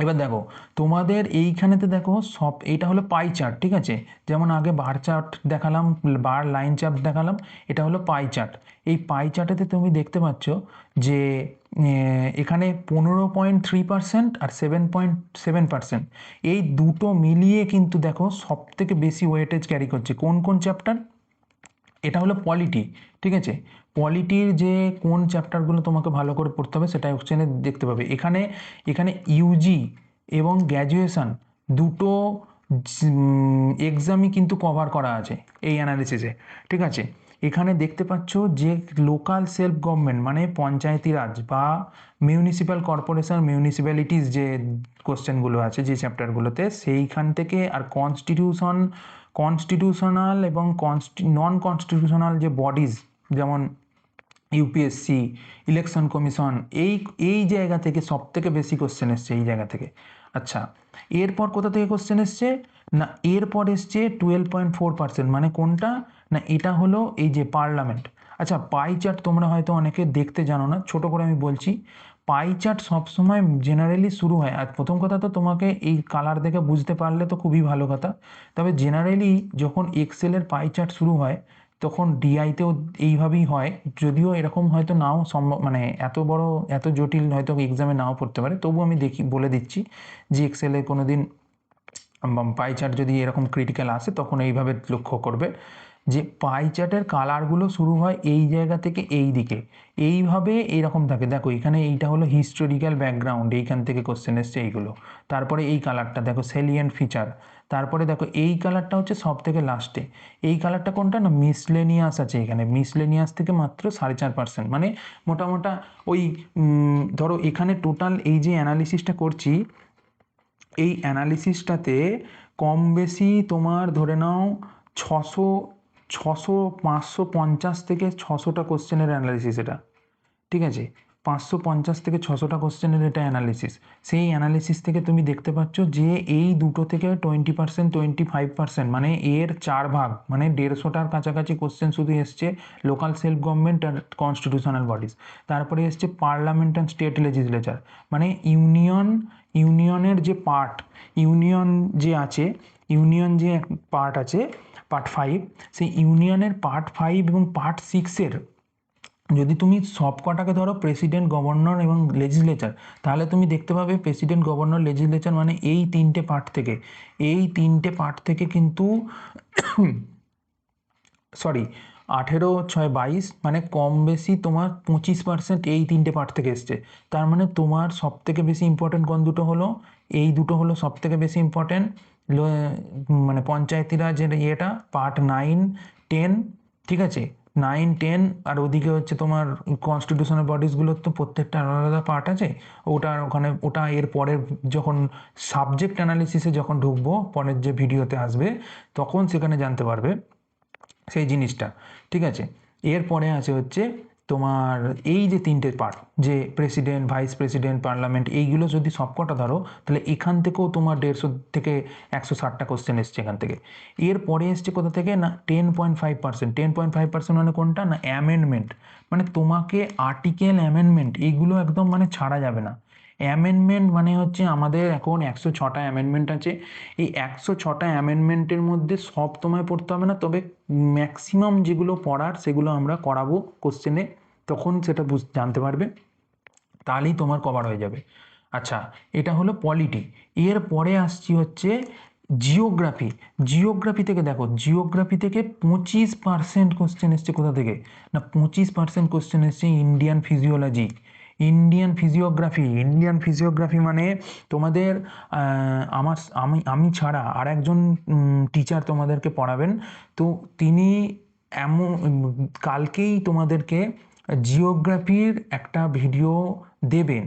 A: এবার দেখো, তোমাদের এইখানেতে দেখো সব, এইটা হলো পাই চার্ট, ঠিক আছে? যেমন আগে বার চার্ট দেখালাম, বার লাইন চার্ট দেখালাম, এটা হলো পাই চার্ট। এই পাই চার্টেতে তুমি দেখতে পাচ্ছ যে এখানে 15.3% আর 7.7%, এই দুটো মিলিয়ে কিন্তু দেখো সব থেকে বেশি ওয়েটেজ ক্যারি করছে কোন কোন চ্যাপ্টার। এটা হলো পলিটি, ঠিক আছে? পলিটির যে কোন চ্যাপ্টারগুলো তোমাকে ভালো করে পড়তে হবে সেটা অপশানে দেখতে পাবে। এখানে এখানে ইউজি এবং গ্র্যাজুয়েশন দুটো এক্সামই কিন্তু কভার করা আছে এই অ্যানালিসিসে, ঠিক আছে? এখানে দেখতে পাচ্ছ যে লোকাল সেলফ গভর্নমেন্ট মানে পঞ্চায়েতি রাজ বা মিউনিসিপ্যাল কর্পোরেশন, মিউনিসিপ্যালিটিস, যে কোশ্চেনগুলো আছে যে চ্যাপ্টারগুলোতে, সেইখান থেকে, আর কনস্টিটিউশনাল এবং নন কনস্টিটিউশনাল যে বডিজ, যেমন ইউপিএসসি, ইলেকশন কমিশন, এই এই জায়গা থেকে সব থেকে বেশি কোশ্চেন এসছে এই জায়গা থেকে। আচ্ছা, এরপর কোথা থেকে কোশ্চেন এসছে না, এরপর এসছে 12.4%, মানে কোনটা না, এটা হলো এই যে পার্লামেন্ট। আচ্ছা, পাই চার্ট তোমরা হয়তো অনেকে দেখতে জানো না, ছোট করে আমি বলছি। পাই চার্ট সবসময় জেনারেলি শুরু হয়, আর প্রথম কথা তো তোমাকে এই কালার দেখে বুঝতে পারলে তো খুবই ভালো কথা, তবে জেনারেলি যখন এক্সেলের পাই চার্ট শুরু হয় তখন ডিআইতেও এইভাবেই হয়, যদিও এরকম হয়তো নাও সম্ভব, মানে এত বড় এত জটিল হয়তো এক্সামে নাও পড়তে পারে, তবু আমি বলে দিচ্ছি যে এক্সেলে কোনো দিন পাই চার্ট যদি এরকম ক্রিটিক্যাল আসে তখন এইভাবে লক্ষ্য করবে যে পাই চার্টের কালারগুলো শুরু হয় এই জায়গা থেকে এই দিকে, এইভাবে এইরকম থাকে। দেখো এখানে এইটা হলো হিস্টোরিক্যাল ব্যাকগ্রাউন্ড, এইখান থেকে কোশ্চেন এসছে এইগুলো। তারপরে এই কালারটা দেখো সেলিয়েন্ট ফিচার, তারপরে দেখো এই কালারটা হচ্ছে সব থেকে লাস্টে। এই কালারটা কোনটা না, মিসলেনিয়াস আছে এখানে, মিসলেনিয়াস থেকে মাত্র 4.5%, মানে মোটামোটা ওই ধরো এখানে টোটাল এই যে অ্যানালিসিসটা করছি, এই অ্যানালিসিসটাতে কম বেশি তোমার ধরে নাও ছশো ছশো 550 থেকে 600টা কোশ্চেনের অ্যানালিসিস এটা, ঠিক আছে? 550 থেকে 600টা কোশ্চেনের এটা অ্যানালিসিস। সেই অ্যানালিসিস থেকে তুমি দেখতে পাচ্ছ যে এই দুটো থেকে 20%, 25%, মানে এর 4 ভাগ, মানে 150টার কাছাকাছি কোশ্চেন শুধু এসছে লোকাল সেলফ গভর্নমেন্ট আর কনস্টিটিউশনাল বডিজ। তারপরে এসছে পার্লামেন্ট অ্যান্ড স্টেট লেজিসলেচার, মানে ইউনিয়নের যে পার্ট, ইউনিয়ন যে আছে, ইউনিয়ন যে পার্ট আছে, পার্ট 5, সেই ইউনিয়নের পার্ট 5 এবং পার্ট 6-এর যদি তুমি সব কটাকে ধরো প্রেসিডেন্ট, গভর্নর এবং লেজিসলেচার, তাহলে তুমি দেখতে পাবে প্রেসিডেন্ট, গভর্নর, লেজিসলেচার মানে এই তিনটে পার্ট থেকে কিন্তু সরি 18×6 = 22, মানে কম বেশি তোমার 25% এই তিনটে পার্ট থেকে এসছে। তার মানে তোমার সব থেকে বেশি ইম্পর্টেন্ট কোন দুটো হলো, এই দুটো হলো সব থেকে বেশি ইম্পর্টেন্ট, মানে পঞ্চায়েতি রাজের ইয়েটা পার্ট 9, 10, ঠিক আছে? 9, 10, আর ওদিকে হচ্ছে তোমার কনস্টিটিউশনাল বডিজগুলোর তো প্রত্যেকটা আলাদা আলাদা পার্ট আছে, ওটা এর পরের যখন সাবজেক্ট অ্যানালিসিসে যখন ঢুকবো পরের যে ভিডিওতে আসবে তখন সেখানে জানতে পারবে সেই জিনিসটা, ঠিক আছে? এরপরে আছে হচ্ছে তোমার এই যে তিনটে পার্ট, যে প্রেসিডেন্ট, ভাইস প্রেসিডেন্ট, পার্লামেন্ট, এইগুলো যদি সবকটা ধরো তাহলে এখান থেকেও তোমার 150 থেকে 160টা কোশ্চেন এসছে এখান থেকে। এরপরে এসছে কোথা থেকে না 10.5%, 10.5% মানে কোনটা না, অ্যামেন্ডমেন্ট, মানে তোমাকে আর্টিকেল অ্যামেন্ডমেন্ট এইগুলো একদম মানে ছাড়া যাবে না। অ্যামেন্ডমেন্ট মানে হচ্ছে আমাদের এখন 106টা অ্যামেন্ডমেন্ট আছে, এই 106টা অ্যামেন্ডমেন্টের মধ্যে সব তোমায় পড়তে হবে না, তবে ম্যাক্সিমাম যেগুলো পড়ার সেগুলো আমরা করাবো কোশ্চেনে, তখন সেটা জানতে পারবে, তাহলেই তোমার কভার হয়ে যাবে। আচ্ছা, এটা হলো পলিটি। এর পরে আসছি হচ্ছে জিওগ্রাফি। জিওগ্রাফি থেকে দেখো, জিওগ্রাফি থেকে 25% কোশ্চেন এসছে কোথা থেকে, না 25% কোশ্চেন এসছে Indian physiology, Indian physiography. Indian physiography মানে তোমাদের আমার আমি ছাড়া আর একজন টিচার তোমাদেরকে পড়াবেন। তো তিনি এমন কালকেই তোমাদেরকে জিওগ্রাফির একটা ভিডিও দেবেন,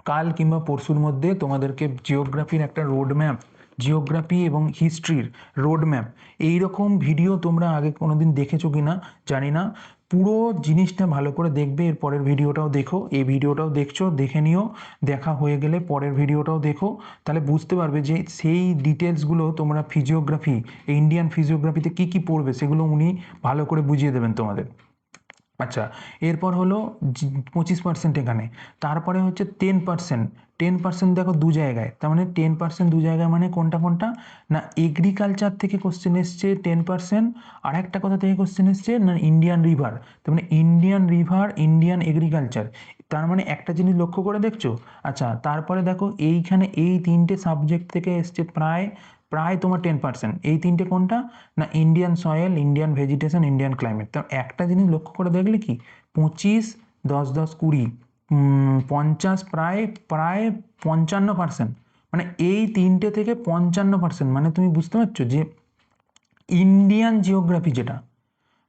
A: কাল কিংবা পরশুর মধ্যে তোমাদেরকে জিওগ্রাফির একটা রোড ম্যাপ, জিওগ্রাফি এবং হিস্ট্রির রোড ম্যাপ, এইরকম ভিডিও তোমরা আগে কোনোদিন দেখেছো কি না জানি না, পুরো জিনিসটা ভালো করে দেখবে। এর পরের ভিডিওটাও দেখো, এই ভিডিওটাও দেখছো, দেখে নিও, দেখা হয়ে গেলে পরের ভিডিওটাও দেখো, তাহলে বুঝতে পারবে যে সেই ডিটেলসগুলো তোমরা ফিজিওগ্রাফি, ইন্ডিয়ান ফিজিওগ্রাফিতে কী কী পড়বে সেগুলো উনি ভালো করে বুঝিয়ে দেবেন তোমাদের। আচ্ছা, এরপর হলো 25% এখানে, তারপরে হচ্ছে 10%। 10% দেখো দু জায়গায়, তার মানে 10% দু জায়গায় মানে কোনটা কোনটা, না এগ্রিকালচার থেকে কোশ্চেন এসছে 10%, আর একটা কথা থেকে কোশ্চেন এসছে না ইন্ডিয়ান রিভার, তার মানে ইন্ডিয়ান রিভার, ইন্ডিয়ান এগ্রিকালচার। তার মানে একটা জিনিস লক্ষ্য করে দেখছো। আচ্ছা, তারপরে দেখো এইখানে এই তিনটে সাবজেক্ট থেকে এসছে প্রায় প্রায় তোমার 10%। এই তিনটে কোনটা, না Indian soil, Indian vegetation, Indian climate. তো একটা জিনিস লক্ষ্য করে দেখলে কি, 25, 10, 10, 20, 50, প্রায় প্রায় 55%, মানে এই তিনটে থেকে 55%, মানে তুমি বুঝতে পারছো যে ইন্ডিয়ান জিওগ্রাফি যেটা,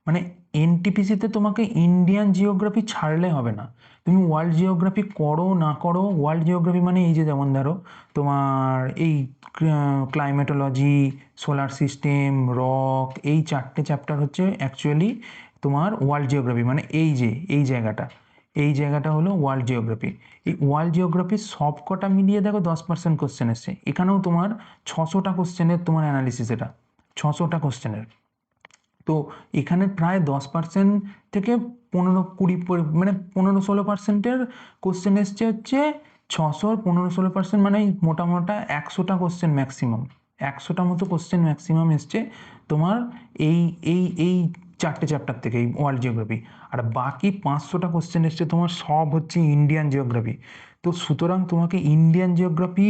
A: মানে এনটিপিসিতে তোমাকে ইন্ডিয়ান জিওগ্রাফি ছাড়লে হবে না, তুমি ওয়ার্ল্ড জিওগ্রাফি করো না করো, ওয়ার্ল্ড জিওগ্রাফি মানে এই যে যেমন ধরো তোমার এই ক্লাইমেটোলজি, সোলার সিস্টেম, রক, এই চারটে চ্যাপ্টার হচ্ছে অ্যাকচুয়ালি তোমার ওয়ার্ল্ড জিওগ্রাফি, মানে এই যে এই জায়গাটা, এই জায়গাটা হলো ওয়ার্ল্ড জিওগ্রাফি। এই ওয়ার্ল্ড জিওগ্রাফির সব কটা মিলিয়ে দেখো 10% কোশ্চেন এসছে, এখানেও তোমার 600টা কোশ্চেনের তোমার অ্যানালিসিস, এটা 600টা কোশ্চেনের। তো এখানে প্রায় 10% থেকে 15-20, মানে 15-16%-এর কোশ্চেন এসছে হচ্ছে 600, 15-16%, মানে মোটামোটা 100টা কোশ্চেন ম্যাক্সিমাম, 100টা মতো কোশ্চেন ম্যাক্সিমাম এসছে তোমার এই এই এই চারটে চ্যাপ্টার থেকে, এই ওয়ার্ল্ড জিওগ্রাফি। আর বাকি 500টা কোশ্চেন এসছে তোমার সব হচ্ছে ইন্ডিয়ান জিওগ্রাফি। তো সুতরাং তোমাকে ইন্ডিয়ান জিওগ্রাফি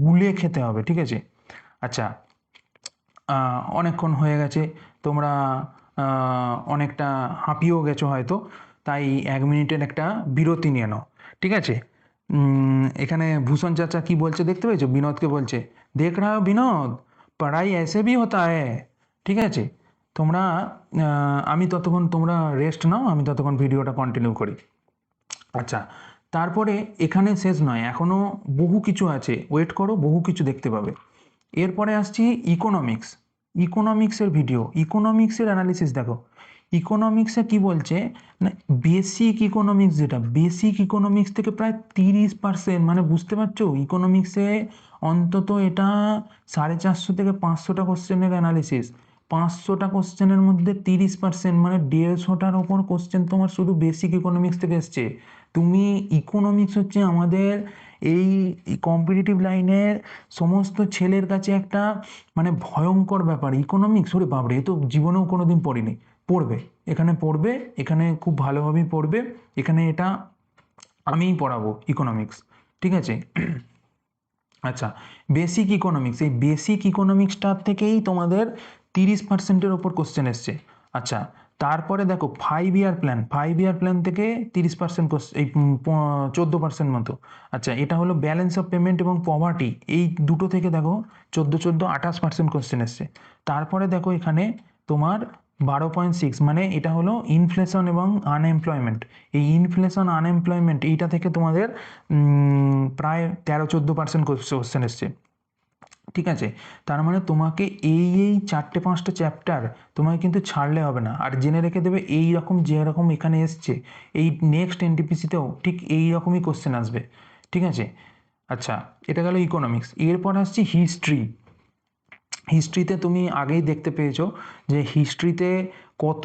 A: গুলে খেতে হবে, ঠিক আছে। আচ্ছা, অনেকক্ষণ হয়ে গেছে, তোমরা অনেকটা হাঁপিয়েও গেছো হয়তো, তাই 1 মিনিটের একটা বিরতি নিয়ে নাও, ঠিক আছে। এখানে ভূষণ চাচা কি বলছে দেখতে পেয়েছো, বিনোদকে বলছে, দেখ রা বিনোদ, পড়াই ऐसे भी होता है, ঠিক আছে। তোমরা আমি ততক্ষণ, তোমরা রেস্ট নাও, আমি ততক্ষণ ভিডিওটা কন্টিনিউ করি। আচ্ছা, তারপরে এখানে শেষ নয়, এখনও বহু কিছু আছে, ওয়েট করো, বহু কিছু দেখতে পাবে। এরপরে আসছি ইকোনমিক্স। ইকোনমিক্সের ভিডিও, ইকোনমিক্সের অ্যানালিসিস দেখো। ইকোনমিক্সে কি বলছে, না বেসিক ইকোনমিক্স, যেটা বেসিক ইকোনমিক্স থেকে প্রায় 30%, মানে বুঝতে পারছো ইকোনমিক্সে অন্তত এটা 450 থেকে 500টা কোশ্চেনের অ্যানালিসিস, 500টা কোশ্চেনের মধ্যে 30%, মানে 150টার ওপর কোশ্চেন তোমার শুধু বেসিক ইকোনমিক্স থেকে এসছে। তুমি ইকোনমিক্স হচ্ছে আমাদের এই কম্পিটিটিভ লাইনের সমস্ত ছেলের কাছে একটা মানে ভয়ঙ্কর ব্যাপার, ইকোনমিক্স, ওরে বাবরে, এ তো জীবনেও কোনো দিন পড়িনি, পড়বে, এখানে পড়বে, এখানে খুব ভালোভাবেই পড়বে, এখানে এটা আমিই পড়াবো ইকোনমিক্স, ঠিক আছে। আচ্ছা, বেসিক ইকোনমিক্স, এই বেসিক ইকোনমিক্সটার থেকেই তোমাদের 30%-এর ওপর কোশ্চেন এসছে। আচ্ছা, তারপরে দেখো 5 ইয়ার প্ল্যান, 5 ইয়ার প্ল্যান থেকে 30% এই 14% মতো। আচ্ছা, এটা হলো ব্যালেন্স অফ পেমেন্ট এবং পভার্টি, এই দুটো থেকে দেখো 28% কোশ্চেন এসছে। তারপরে দেখো এখানে তোমার 12.6, মানে এটা হলো ইনফ্লেশন এবং আনএমপ্লয়মেন্ট, এই ইনফ্লেশন আনএমপ্লয়মেন্ট এইটা থেকে তোমাদের প্রায় 13-14% কোশ্চেন এসছে, ঠিক আছে। তার মানে তোমাকে এই এই 4-5টা চ্যাপ্টার তোমাকে কিন্তু ছাড়লে হবে না, আর জেনে রেখে দেবে এই রকম যেরকম এখানে এসছে, এই নেক্সট এনটিপিসিতেও ঠিক এই রকমই কোশ্চেন আসবে, ঠিক আছে। আচ্ছা, এটা গেল ইকোনমিক্স। এরপর আসছি হিস্ট্রি। হিস্ট্রিতে তুমি আগেই দেখতে পেয়েছো যে হিস্ট্রিতে কত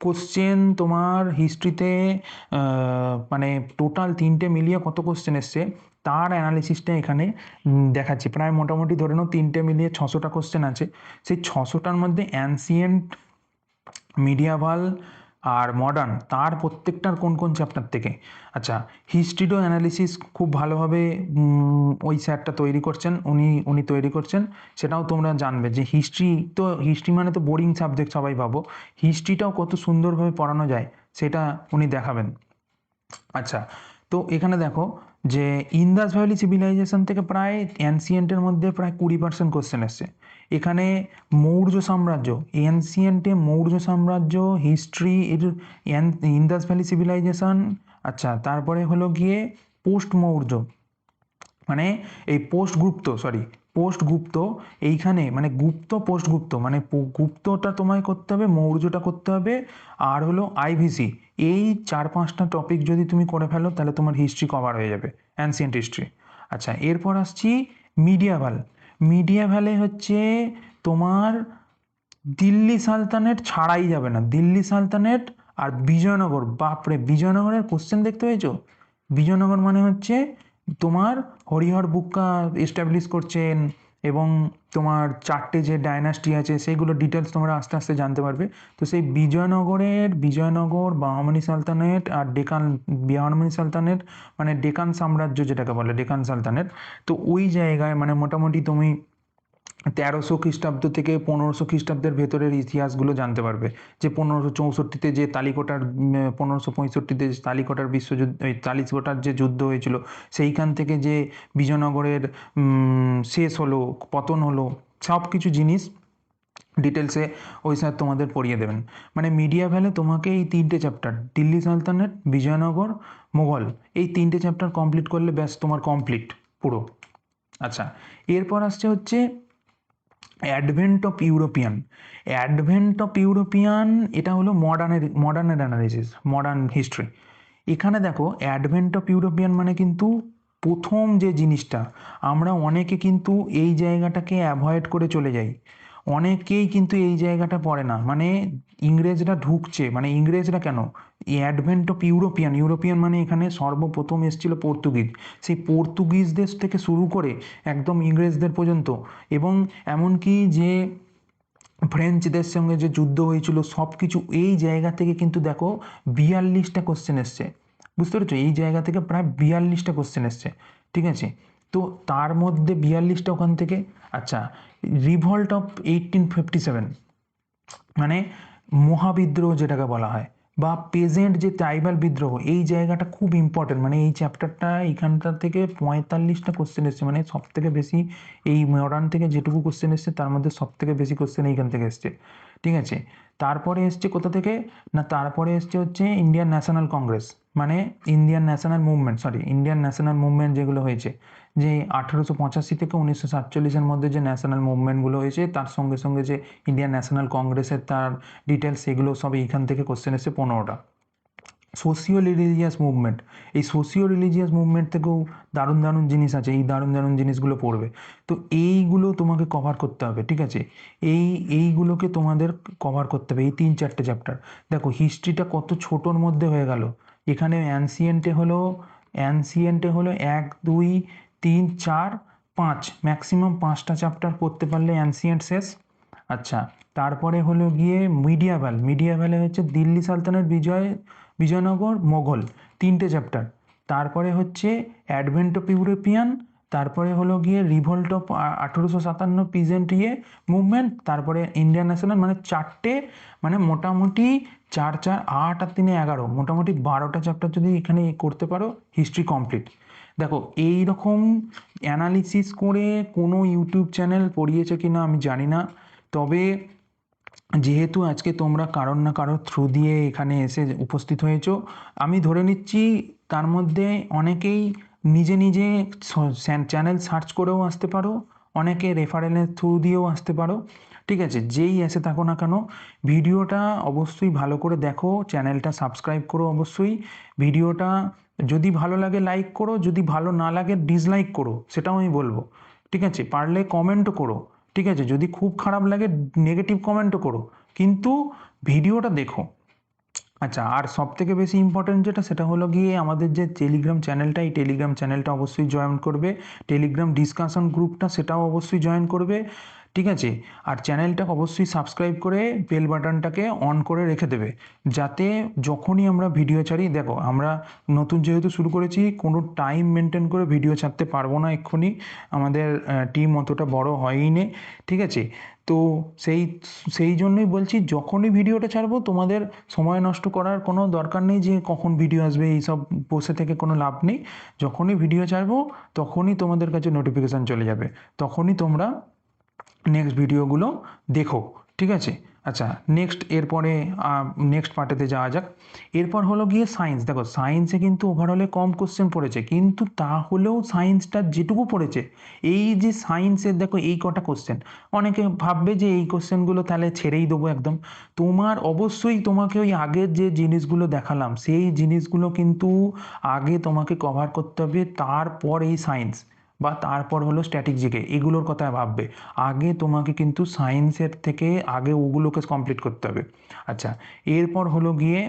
A: কোশ্চেন তোমার, হিস্ট্রিতে মানে টোটাল 3টে মিলিয়ে কত কোশ্চেন এসছে তার অ্যানালিসিসটা এখানে দেখাচ্ছি। প্রায় মোটামুটি ধরে নাও 3টে মিলিয়ে 600টা কোশ্চেন আছে, সেই 600টার মধ্যে অ্যানসিয়েন্ট, মিডিয়াভাল আর মডার্ন তার প্রত্যেকটার কোন কোন চ্যাপ্টার থেকে। আচ্ছা, হিস্ট্রিডো অ্যানালিসিস খুব ভালোভাবে ওই স্যারটা তৈরি করছেন, উনি তৈরি করছেন, সেটাও তোমরা জানবে যে হিস্ট্রি মানে তো বোরিং সাবজেক্ট সবাই ভাবো, হিস্ট্রিটাও কত সুন্দরভাবে পড়ানো যায় সেটা উনি দেখাবেন। আচ্ছা, তো এখানে দেখো যে ইন্দাস ভ্যালি সিভিলাইজেশন থেকে প্রায় অ্যানসিয়েন্টের মধ্যে প্রায় 20% কোশ্চেন এসছে। এখানে মৌর্য সাম্রাজ্য, এনসিয়েন্টে মৌর্য সাম্রাজ্য হিস্ট্রি এর, ইন্দাস ভ্যালি সিভিলাইজেশন। আচ্ছা, তারপরে হলো গিয়ে পোস্ট মৌর্য, মানে এই পোস্ট গুপ্ত এইখানে মানে গুপ্ত পোস্ট গুপ্ত, মানে গুপ্তটা তোমায় করতে হবে, মৌর্যটা করতে হবে, আর হলো আইভিসি। এই 4-5টা টপিক যদি তুমি করে ফেলো তাহলে তোমার হিস্ট্রি কভার হয়ে যাবে, অ্যানসিয়েন্ট হিস্ট্রি। আচ্ছা, এরপর আসছি মিডিয়াভাল। মিডিয়াভালে হচ্ছে তোমার দিল্লি সালতানেট ছাড়াই যাবে না, দিল্লি সালতানেট আর বিজয়নগর। বাপরে, বিজয়নগরের কোশ্চেন দেখতে পেয়েছো? বিজয়নগর মানে হচ্ছে তোমার হরিহর বুক্কা এস্টাবলিশ করছেন, এবং তোমার 4টে যে ডায়নাস্টি আছে সেইগুলো ডিটেলস তোমরা আস্তে আস্তে জানতে পারবে। তো সেই বিজয়নগর, বাহমানি সালতানেট আর বাহমানি সালতানেট মানে ডেকান সাম্রাজ্য যেটাকে বলে, ডেকান সালতানেট। তো ওই জায়গায় মানে মোটামুটি তুমি 1300 খ্রিস্টাব্দ থেকে 1500 খ্রিস্টাব্দের ভেতরের ইতিহাসগুলো জানতে পারবে। যে 1564-তে যে তালিকোটার 1565-তে তালিকোটার বিশ্বযুদ্ধ, এই তালিকোটার যে যুদ্ধ হয়েছিল, সেইখান থেকে যে বিজয়নগরের শেষ হলো, পতন হলো, সব কিছু জিনিস ডিটেলসে ওই স্যার তোমাদের পড়িয়ে দেবেন। মানে মিডিয়া ভ্যালে তোমাকে এই 3টে চ্যাপ্টার, দিল্লি সালতানেট, বিজয়নগর, মোগল, এই 3টে চ্যাপ্টার কমপ্লিট করলে ব্যাস তোমার কমপ্লিট পুরো। আচ্ছা, এরপর আসছে হচ্ছে অ্যাডভেন্ট অফ ইউরোপিয়ান, এটা হলো মডার্নের অ্যানালিসিস, মডার্ন হিস্ট্রি। এখানে দেখো অ্যাডভেন্ট অফ ইউরোপিয়ান মানে কিন্তু প্রথম যে জিনিসটা, আমরা অনেকে কিন্তু এই জায়গাটাকে অ্যাভয়েড করে চলে যাই, অনেকেই কিন্তু এই জায়গাটা পড়ে না। মানে ইংরেজরা ঢুকছে, মানে ইংরেজরা কেন, অ্যাডভেন্ট অফ ইউরোপিয়ান মানে এখানে সর্বপ্রথম এসেছিল পর্তুগিজ, সেই পর্তুগিজদের থেকে শুরু করে একদম ইংরেজদের পর্যন্ত, এবং এমনকি যে ফ্রেঞ্চদের সঙ্গে যে যুদ্ধ হয়েছিল সব কিছু এই জায়গা থেকে কিন্তু দেখো 42টা কোশ্চেন এসছে। বুঝতে পেরেছো? এই জায়গা থেকে প্রায় 42টা কোশ্চেন এসছে, ঠিক আছে? তো তার মধ্যে 42টা ওখান থেকে। আচ্ছা, রিভল্ট অফ 1857 মানে মহাবিদ্রোহ যেটাকে বলা হয়, বা পেজেন্ট যে ট্রাইবাল বিদ্রোহ, এই জায়গাটা খুব ইম্পর্টেন্ট। মানে এই চ্যাপ্টারটা এইখানটা থেকে 45টা কোশ্চেন এসছে, মানে সব থেকে বেশি এই মডার্ন থেকে যেটুকু কোশ্চেন এসছে তার মধ্যে সব থেকে বেশি কোশ্চেন এইখান থেকে এসছে, ঠিক আছে? তারপরে এসছে কোথা থেকে না, তারপরে এসছে হচ্ছে ইন্ডিয়ান ন্যাশনাল কংগ্রেস, মানে ইন্ডিয়ান ন্যাশনাল মুভমেন্ট যেগুলো হয়েছে, যে 1885 থেকে 1947-এর মধ্যে যে ন্যাশনাল মুভমেন্টগুলো হয়েছে, তার সঙ্গে সঙ্গে যে ইন্ডিয়ান ন্যাশনাল কংগ্রেসের তার ডিটেলস, এগুলো সব এইখান থেকে কোশ্চেন এসছে 15টা। সোশিও রিলিজিয়াস মুভমেন্ট, এই সোশিও রিলিজিয়াস মুভমেন্ট থেকেও দারুণ দারুণ জিনিস আছে, এই দারুণ দারুণ জিনিসগুলো পড়বে। তো এইগুলো তোমাকে কভার করতে হবে, ঠিক আছে? এইগুলোকে তোমাদের কভার করতে হবে, এই 3-4টে চ্যাপ্টার। দেখো হিস্ট্রিটা কত ছোটোর মধ্যে হয়ে গেল। এখানে অ্যানসিয়েন্টে হলো 1, 2, 3, 4, 5, ম্যাক্সিমাম 5টা চ্যাপ্টার পড়তে পারলে অ্যানসিয়েন্ট শেষ। আচ্ছা, তারপরে হলো গিয়ে মিডিয়াভালে হচ্ছে দিল্লি সালতানাত, বিজয়নগর, মোগল, 3টে চ্যাপ্টার। তারপরে হচ্ছে অ্যাডভেন্ট অফ ইউরোপিয়ান, তারপরে হলো গিয়ে রিভল্ট অফ 1857 পিজেন্ট মুভমেন্ট, তারপরে ইন্ডিয়ান ন্যাশনাল, মানে 4টে, মানে মোটামুটি 4, 4, 8 আর 3, 11, মোটামুটি 12টা চ্যাপ্টার যদি এখানে করতে পারো, হিস্ট্রি কমপ্লিট। দেখো এই রকম অ্যানালিসিস করে কোনো ইউটিউব চ্যানেল পড়িয়েছে কিনা আমি জানি না, তবে যেহেতু আজকে তোমরা কারোর না কারোর থ্রু দিয়ে এখানে এসে উপস্থিত হয়েছো, আমি ধরে নিচ্ছি তার মধ্যে অনেকেই নিজে নিজে চ্যানেল সার্চ করেও আসতে পারো, অনেকে রেফারেলের থ্রু দিয়েও আসতে পারো, ঠিক আছে? যেই এসে থাকো না কেন, ভিডিওটা অবশ্যই ভালো করে দেখো, চ্যানেলটা সাবস্ক্রাইব করো অবশ্যই। ভিডিওটা যদি ভালো লাগে লাইক করো, যদি ভালো না লাগে ডিসলাইক করো, সেটাও আমি বলবো, ঠিক আছে? পারলে কমেন্টও করো, ঠিক আছে? যদি খুব খারাপ লাগে নেগেটিভ কমেন্টও করো, কিন্তু ভিডিওটা দেখো। আচ্ছা, আর সব থেকে বেশি ইম্পর্টেন্ট যেটা, সেটা হলো গিয়ে আমাদের যে টেলিগ্রাম চ্যানেলটা, এই টেলিগ্রাম চ্যানেলটা অবশ্যই জয়েন করবে, টেলিগ্রাম ডিসকাশন গ্রুপটা সেটাও অবশ্যই জয়েন করবে, ঠিক আছে। আর চ্যানেলটাকে অবশ্যই সাবস্ক্রাইব করে বেল বাটনটাকে অন করে রেখে দেবে, যাতে যখনই আমরা ভিডিও ছাড়ি, দেখো আমরা নতুন যেহেতু শুরু করেছি, কোনো টাইম মেনটেন করে ভিডিও ছাড়তে পারবো না এক্ষুনি, আমাদের টিম অতটা বড় হয়ই নে, ঠিক আছে। তো সেই সেই জন্যই বলছি, যখনই ভিডিওটা ছাড়বো তোমাদের সময় নষ্ট করার কোনো দরকার নেই, যে কখন ভিডিও আসবে এইসব বসে থেকে কোনো লাভ নেই। যখনই ভিডিও ছাড়বো তখনই তোমাদের কাছে নোটিফিকেশান চলে যাবে, তখনই তোমরা নেক্সট ভিডিওগুলো দেখো, ঠিক আছে। আচ্ছা, এরপরে নেক্সট পার্টেতে যাওয়া যাক। এরপর হলো গিয়ে সায়েন্স। দেখো সায়েন্সে কিন্তু ওভারঅলে কম কোশ্চেন পড়েছে, কিন্তু তাহলেও সায়েন্সটা যেটুকু পড়েছে, এই যে সায়েন্সের দেখো এই কটা কোশ্চেন, অনেকে ভাববে যে এই কোশ্চেনগুলো তাহলে ছেড়েই দেবো একদম। তোমার অবশ্যই তোমাকে ওই আগের যে জিনিসগুলো দেখালাম সেই জিনিসগুলো কিন্তু আগে তোমাকে কভার করতে হবে, তারপর এই সায়েন্স বা তারপর হলো স্ট্যাটিক জিকে, এগুলোর কথা ভাববে। আগে তোমাকে কিন্তু সায়েন্সের থেকে আগে ওগুলোকে কমপ্লিট করতে হবে। আচ্ছা, এরপর হলো গিয়ে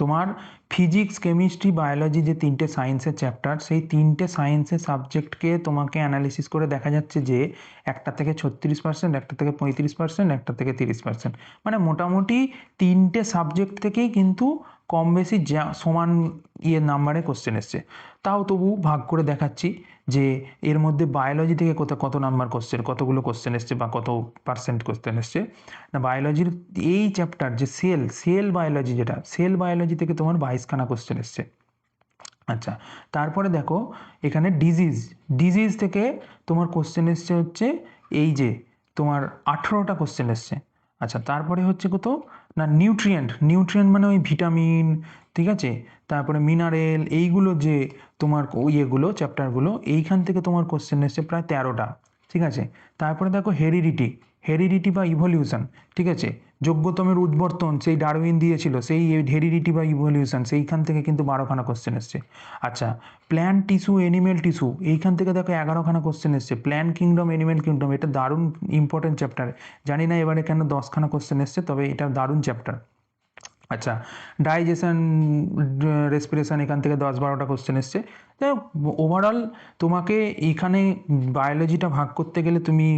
A: তোমার ফিজিক্স, কেমিস্ট্রি, বায়োলজি, যে তিনটে সায়েন্সের চ্যাপ্টার, সেই তিনটে সায়েন্সের সাবজেক্টকে তোমাকে অ্যানালিসিস করে দেখা যাচ্ছে যে একটা থেকে 36%, একটা থেকে 35%, একটা থেকে 30%, মানে মোটামুটি তিনটে সাবজেক্ট থেকেই কিন্তু কম বেশি সমান নাম্বারে কোশ্চেন এসছে। তাও তবু ভাগ করে দেখাচ্ছি যে এর মধ্যে বায়োলজি থেকে কত নাম্বার কোশ্চেন, কতগুলো কোশ্চেন এসছে বা কত পার্সেন্ট কোশ্চেন এসছে না। বায়োলজির এই চ্যাপ্টার যে সেল বায়োলজি, যেটা সেল বায়োলজি থেকে তোমার 22খানা কোশ্চেন এসছে। আচ্ছা, তারপরে দেখো এখানে ডিজিজ থেকে তোমার কোশ্চেন এসছে হচ্ছে এই যে তোমার 18টা কোশ্চেন এসছে। আচ্ছা, তারপরে হচ্ছে কত না নিউট্রিয়েন্ট মানে ওই ভিটামিন, ঠিক আছে, তারপরে মিনারেল, এইগুলো যে তোমার ইয়েগুলো চ্যাপ্টারগুলো, এইখান থেকে তোমার কোশ্চেন এসছে প্রায় 13টা, ঠিক আছে। তারপরে দেখো হেরিডিটি বা ইভলিউশন, ঠিক আছে, যোগ্যতমের উদ্বর্তন, সেই ডারউইন দিয়েছিল, সেই হেরিডিটি বা ইভলিউশন, সেইখান থেকে কিন্তু 12খানা কোশ্চেন এসছে। আচ্ছা, প্ল্যান্ট টিস্যু, অ্যানিমেল টিস্যু, এইখান থেকে দেখো 11খানা কোশ্চেন এসছে। প্ল্যান্ট কিংডম, অ্যানিমেল কিংডম, এটা দারুণ ইম্পর্টেন্ট চ্যাপ্টার। জানি না এবারে কেন 10খানা কোশ্চেন এসছে, তবে এটা দারুণ চ্যাপ্টার। আচ্ছা, ডাইজেশন, রেসপিরেশন, এখান থেকে 10-12টা কোশ্চেন এসছে। যাই হোক, ওভারঅল তোমাকে এখানে বায়োলজিটা ভাগ করতে গেলে তুমি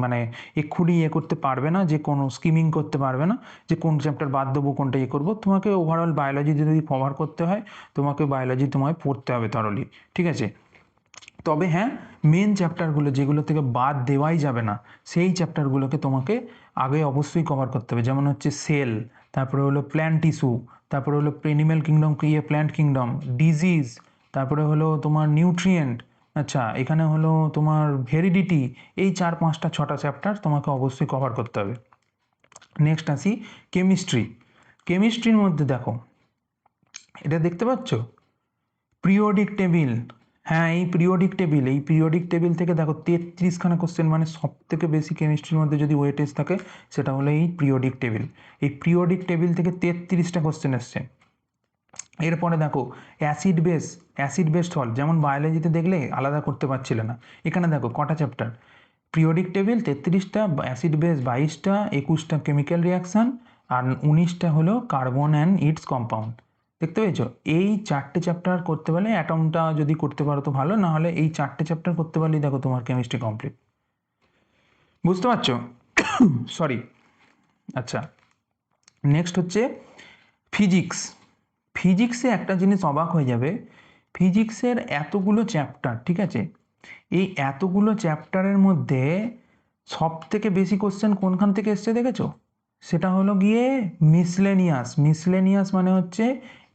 A: মানে এক্ষুনি করতে পারবে না, যে কোনো স্কিমিং করতে পারবে না যে কোন চ্যাপ্টার বাদ দেবো কোনটা করবো। তোমাকে ওভারঅল বায়োলজি যদি কভার করতে হয়, তোমাকে বায়োলজি তোমায় পড়তে হবে থরলি, ঠিক আছে। তবে হ্যাঁ, মেন চ্যাপ্টারগুলো যেগুলো থেকে বাদ দেওয়াই যাবে না, সেই চ্যাপ্টারগুলোকে তোমাকে আগে অবশ্যই কভার করতে হবে। যেমন হচ্ছে সেল, তারপরে হলো প্ল্যান্ট টিস্যু, তারপরে হলো animal kingdom, plant kingdom, disease, তারপরে হলো তোমার নিউট্রিয়েন্ট। আচ্ছা, এখানে হলো তোমার হেরিডিটি। এই 4-5-6টা চ্যাপ্টার তোমাকে অবশ্যই কভার করতে হবে। নেক্সট আসি কেমিস্ট্রির মধ্যে দেখো, এটা দেখতে পাচ্ছ পিরিয়ডিক টেবিল। হ্যাঁ, এই পিরিয়ডিক টেবিল থেকে দেখো 33খানা কোশ্চেন, মানে সব থেকে বেশি কেমিস্ট্রির মধ্যে যদি ওয়েটেজ থাকে সেটা হলো এই পিরিয়ডিক টেবিল। এই পিরিয়ডিক টেবিল থেকে 33টা কোশ্চেন এসছে। এরপরে দেখো অ্যাসিড বেস সল্ট, যেমন বায়োলজিতে দেখলে আলাদা করতে পারছিলে না, এখানে দেখো কটা চ্যাপ্টার, পিরিয়ডিক টেবিল 33টা, অ্যাসিড বেস 22টা, 21টা কেমিক্যাল রিয়াকশান, আর 19টা হলো কার্বন অ্যান্ড ইটস কম্পাউন্ড। দেখতে পেয়েছো, এই 4টে চ্যাপ্টার করতে পারলে, অ্যাটমটা যদি করতে পারো তো ভালো, না হলে এই 4টে চ্যাপ্টার করতে পারলেই দেখো তোমার কেমিস্ট্রি কমপ্লিট। বুঝতে পারছো? সরি। আচ্ছা, নেক্সট হচ্ছে ফিজিক্স। ফিজিক্সে একটা জিনিস অবাক হয়ে যাবে, ফিজিক্সের এতগুলো চ্যাপ্টার, ঠিক আছে, এই এতগুলো চ্যাপ্টারের মধ্যে সব থেকে বেশি কোশ্চেন কোনখান থেকে এসছে দেখেছো? সেটা হলো গিয়ে মিসলেনিয়াস মানে হচ্ছে,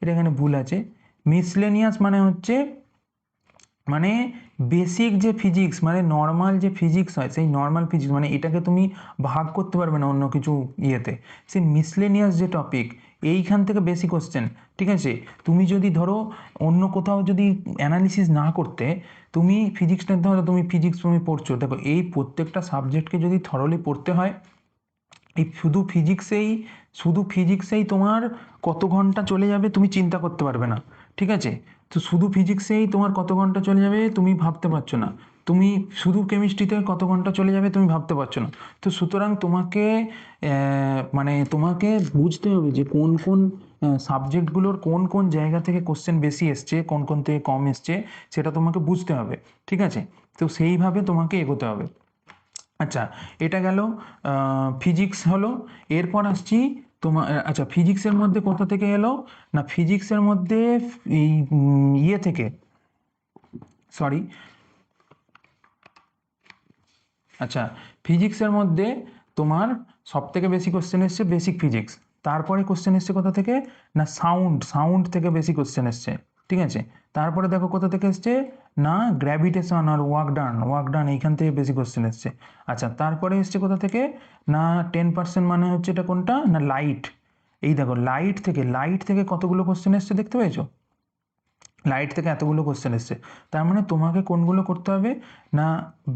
A: এটা এখানে ভুল আছে, মিসলেনিয়াস মানে হচ্ছে মানে বেসিক যে ফিজিক্স, মানে নর্মাল যে ফিজিক্স হয়, সেই নর্মাল ফিজিক্স, মানে এটাকে তুমি ভাগ করতে পারবে না অন্য কিছু ইয়েতে, সেই মিসলেনিয়াস যে টপিক, এইখান থেকে বেশি কোশ্চেন, ঠিক আছে। তুমি যদি ধরো অন্য কোথাও যদি অ্যানালিসিস না করতে, তুমি ফিজিক্স নিতে হলে, তুমি পড়ছো, দেখো এই প্রত্যেকটা সাবজেক্টকে যদি থরলি পড়তে হয়, এই শুধু ফিজিক্সেই তোমার কত ঘন্টা চলে যাবে তুমি চিন্তা করতে পারবে না, ঠিক আছে। তো শুধু ফিজিক্সেই তোমার কত ঘন্টা চলে যাবে তুমি ভাবতে পারছো না, তুমি শুধু কেমিস্ট্রিতে কত ঘন্টা চলে যাবে তুমি ভাবতে পারছো না। তো সুতরাং তোমাকে মানে তোমাকে বুঝতে হবে যে কোন কোন সাবজেক্টগুলোর কোন কোন জায়গা থেকে কোশ্চেন বেশি এসছে, কোন কোন থেকে কম এসছে, সেটা তোমাকে বুঝতে হবে, ঠিক আছে। তো সেইভাবে তোমাকে এগোতে হবে। আচ্ছা, এটা গেল ফিজিক্স হলো। এরপর আসছি তোমার, আচ্ছা ফিজিক্সের মধ্যে কোথা থেকে এলো না, ফিজিক্সের মধ্যে এই ইয়ে থেকে, সরি, আচ্ছা ফিজিক্সের মধ্যে তোমার সব থেকে বেশি কোশ্চেন এসছে বেসিক ফিজিক্স। তারপরে কোশ্চেন এসছে কোথা থেকে না সাউন্ড, সাউন্ড থেকে বেশি কোশ্চেন এসছে, ঠিক আছে। তারপরে দেখো কোথা থেকে এসছে না গ্র্যাভিটেশন আর ওয়ার্ক ডান, ওয়ার্ক ডান এইখান থেকে বেশি কোশ্চেন এসছে। আচ্ছা তারপরে এসছে কোথা থেকে না 10% মানে হচ্ছে এটা কোনটা না লাইট। এই দেখো লাইট থেকে, লাইট থেকে কতগুলো কোশ্চেন এসছে দেখতে পেয়েছো, লাইট থেকে এতগুলো কোশ্চেন এসছে। তার মানে তোমাকে কোনগুলো করতে হবে না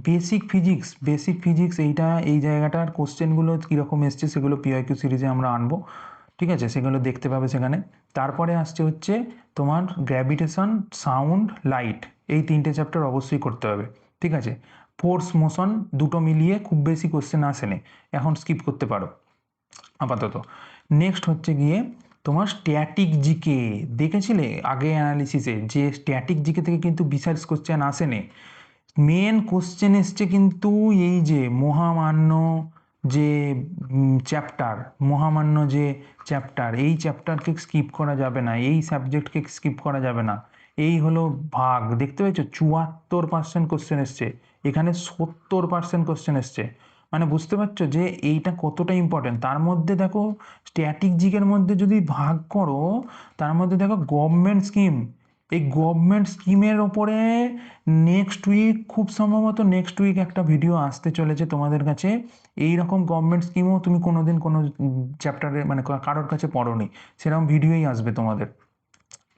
A: বেসিক ফিজিক্স, বেসিক ফিজিক্স এইটা, এই জায়গাটার কোশ্চেনগুলো কীরকম এসছে সেগুলো পিওয়াইকিউ সিরিজে আমরা আনবো, ঠিক আছে, সেগুলো দেখতে পাবে সেখানে। তারপরে আসছে হচ্ছে তোমার গ্র্যাভিটেশন, সাউন্ড, লাইট, এই তিনটে চ্যাপ্টার অবশ্যই করতে হবে, ঠিক আছে। ফোর্স, মোশন দুটো মিলিয়ে খুব বেশি কোশ্চেন আসেনি, এখন স্কিপ করতে পারো আপাতত। নেক্সট হচ্ছে গিয়ে তোমার স্ট্যাটিক জিকে, দেখেছিলে আগে অ্যানালিসিসে যে স্ট্যাটিক জিকে থেকে কিন্তু বিশাল কোশ্চেন আসেনি। মেন কোশ্চেন এসছে কিন্তু এই যে মহামান্য যে চ্যাপ্টার, মহামান্য যে চ্যাপ্টার, এই চ্যাপ্টারকে স্কিপ করা যাবে না, এই সাবজেক্টকে স্কিপ করা যাবে না। এই হলো ভাগ, দেখতে পেয়েছো 74% কোশ্চেন এসছে, এখানে 70% কোশ্চেন এসছে। মানে বুঝতে পারছো যে এইটা কতটা ইম্পর্টেন্ট। তার মধ্যে দেখো স্ট্যাটিক জিকের মধ্যে যদি ভাগ করো, তার মধ্যে দেখো গভর্নমেন্ট স্কিম, এই গভর্নমেন্ট স্কিমের ওপরে নেক্সট উইক, খুব সম্ভবত নেক্সট উইক একটা ভিডিও আসতে চলেছে তোমাদের কাছে। এই রকম গভর্নমেন্ট স্কিমও তুমি কোনোদিন কোনো চ্যাপ্টারে মানে কারোর কাছে পড়োনি, সেরকম ভিডিওই আসবে তোমাদের।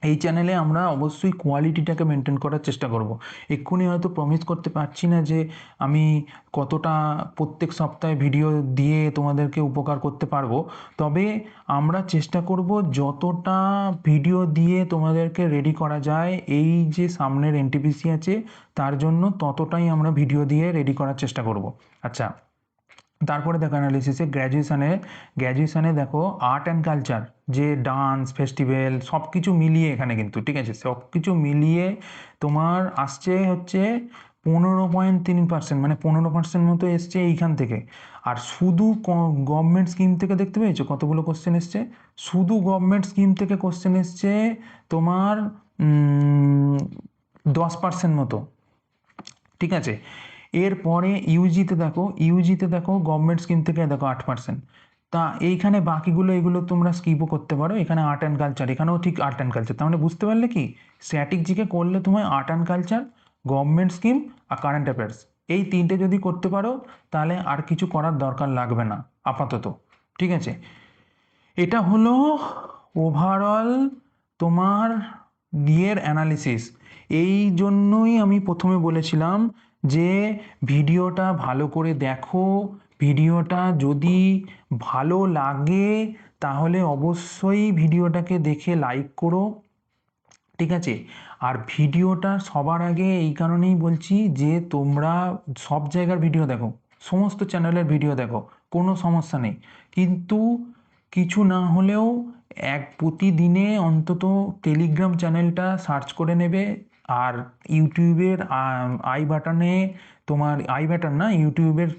A: এই চ্যানেলে আমরা অবশ্যই কোয়ালিটিটাকে মেনটেন করার চেষ্টা করব। এক্ষুনি হয়তো প্রমিস করতে পারছি না যে আমি কতটা প্রত্যেক সপ্তাহে ভিডিও দিয়ে তোমাদেরকে উপকার করতে পারবো, তবে আমরা চেষ্টা করব যতটা ভিডিও দিয়ে তোমাদেরকে রেডি করা যায়, এই যে সামনের এনটিপিসি আছে তার জন্য ততটাই আমরা ভিডিও দিয়ে রেডি করার চেষ্টা করব। আচ্ছা তারপরে দেখো অ্যানালিসিসে গ্র্যাজুয়েশনে দেখো আর্ট অ্যান্ড কালচার, যে ডান্স ফেস্টিভ্যাল সব কিছু মিলিয়ে এখানে কিন্তু, ঠিক আছে, সব কিছু মিলিয়ে তোমার আসছে হচ্ছে 15.3%, মানে 15% মতো এসছে এইখান থেকে। আর শুধু গভর্নমেন্ট স্কিম থেকে দেখতে পেয়েছো কতগুলো কোশ্চেন এসছে, শুধু গভর্নমেন্ট স্কিম থেকে কোশ্চেন এসছে তোমার 10% মতো, ঠিক আছে। এরপরে ইউজিতে দেখো গভর্নমেন্ট স্কিম থেকে দেখো 8%। তা এইখানে বাকিগুলো এগুলো তোমরা স্কিপও করতে পারো, এখানে আর্ট অ্যান্ড কালচার, এখানেও ঠিক আর্ট অ্যান্ড কালচার। তার মানে বুঝতে পারলে কি স্ট্যাটিক জিকে করলে তোমায় art and culture, government scheme আর কারেন্ট অ্যাফেয়ার্স, এই তিনটে যদি করতে পারো তাহলে আর কিছু করার দরকার লাগবে না আপাতত, ঠিক আছে। এটা হলো ওভারঅল তোমার ইয়ের অ্যানালিসিস। এই জন্যই আমি প্রথমে বলেছিলাম যে ভিডিওটা ভালো করে দেখো, ভিডিওটা যদি ভালো লাগে তাহলে অবশ্যই ভিডিওটাকে দেখে লাইক করো, ঠিক আছে। আর ভিডিওটা সবার আগে এই কারণেই বলছি যে তোমরা সব জায়গার ভিডিও দেখো, সমস্ত চ্যানেলের ভিডিও দেখো, কোনো সমস্যা নেই, কিন্তু কিছু না হলেও প্রতিদিনে অন্তত টেলিগ্রাম চ্যানেলটা সার্চ করে নেবে। আর ইউটিউবের আই বাটনে, তোমার আই বাটন না, ইউটিউবের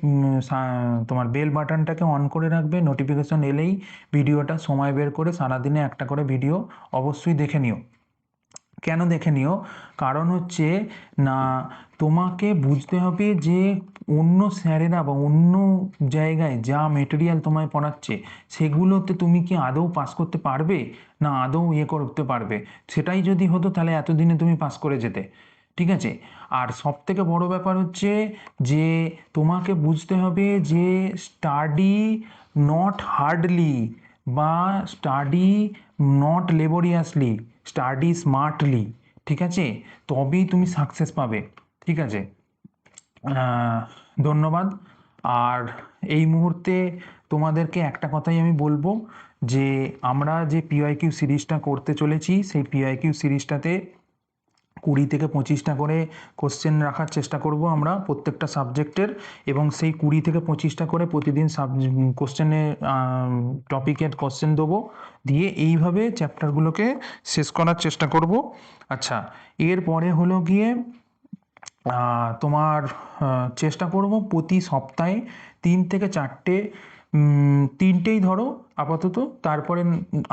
A: তোমার বেল বাটনটাকে অন করে রাখবে, নোটিফিকেশন এলেই ভিডিওটা সময় বের করে সারাদিনে একটা করে ভিডিও অবশ্যই দেখে নিও। কেন দেখে নিও, কারণ হচ্ছে না তোমাকে বুঝতে হবে যে অন্য স্যারেরা বা অন্য জায়গায় যা মেটেরিয়াল তোমায় পড়াচ্ছে সেগুলোতে তুমি কি আদৌ পাস করতে পারবে না আদৌ করতে পারবে। সেটাই যদি হতো তাহলে এতদিনে তুমি পাস করে যেতে, ঠিক আছে। আর সব থেকে বড় ব্যাপার হচ্ছে যে তোমাকে বুঝতে হবে যে স্টাডি নট হার্ডলি বা স্টাডি নট লেবোরিয়াসলি, স্টাডি স্মার্টলি, ঠিক আছে, তবেই তুমি সাকসেস পাবে, ঠিক আছে। ধন্যবাদ। আর এই মুহূর্তে তোমাদেরকে একটা কথাই আমি বলবো যে আমরা যে পিওয়াইকিউ সিরিজটা করতে চলেছি সেই পিওয়াইকিউ সিরিজটাতে 20 থেকে 25টা করে কোশ্চেন রাখার চেষ্টা করব আমরা প্রত্যেকটা সাবজেক্টের, এবং সেই 20 থেকে 25টা করে প্রতিদিন কোশ্চেনে টপিকের কোশ্চেন দেবো, দিয়ে এইভাবে চ্যাপ্টারগুলোকে শেষ করার চেষ্টা করব। আচ্ছা এরপরে হলো গিয়ে তোমার চেষ্টা করব প্রতি সপ্তাহে 3 থেকে 4টে, 3টেই ধরো আপাতত, তারপরে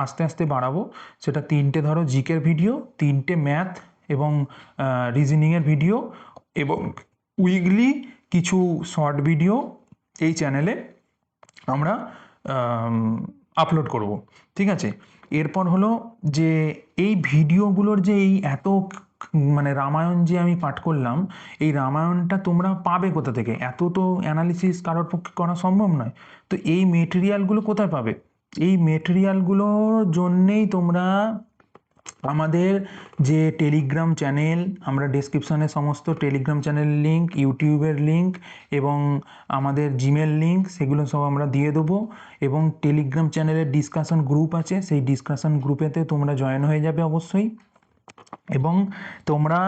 A: আস্তে আস্তে বাড়াবো। সেটা 3টে ধরো জিকের ভিডিও, 3টে ম্যাথ এবং রিজনিংয়ের ভিডিও, এবং উইকলি কিছু শর্ট ভিডিও এই চ্যানেলে আমরা আপলোড করব। ঠিক আছে, এরপর হলো যে এই ভিডিওগুলোর যে এই এত মানে রামায়ণ যে আমি পাঠ করলাম, এই রামায়ণটা তোমরা পাবে কোথা থেকে? এত তো অ্যানালিসিস কারোর পক্ষে করা সম্ভব নয়। তো এই মেটেরিয়ালগুলো কোথায় পাবে? এই মেটেরিয়ালগুলোর জন্যেই তোমরা আমাদের যে টেলিগ্রাম চ্যানেল, আমরা ডেসক্রিপশানে সমস্ত টেলিগ্রাম চ্যানেল লিঙ্ক, ইউটিউবের লিঙ্ক এবং আমাদের জিমেল লিঙ্ক, সেগুলো সব আমরা দিয়ে দেবো। এবং টেলিগ্রাম চ্যানেলের ডিসকাশন গ্রুপ আছে, সেই ডিসকাশন গ্রুপেতে তোমরা জয়েন হয়ে যাবে অবশ্যই। এবং তোমরা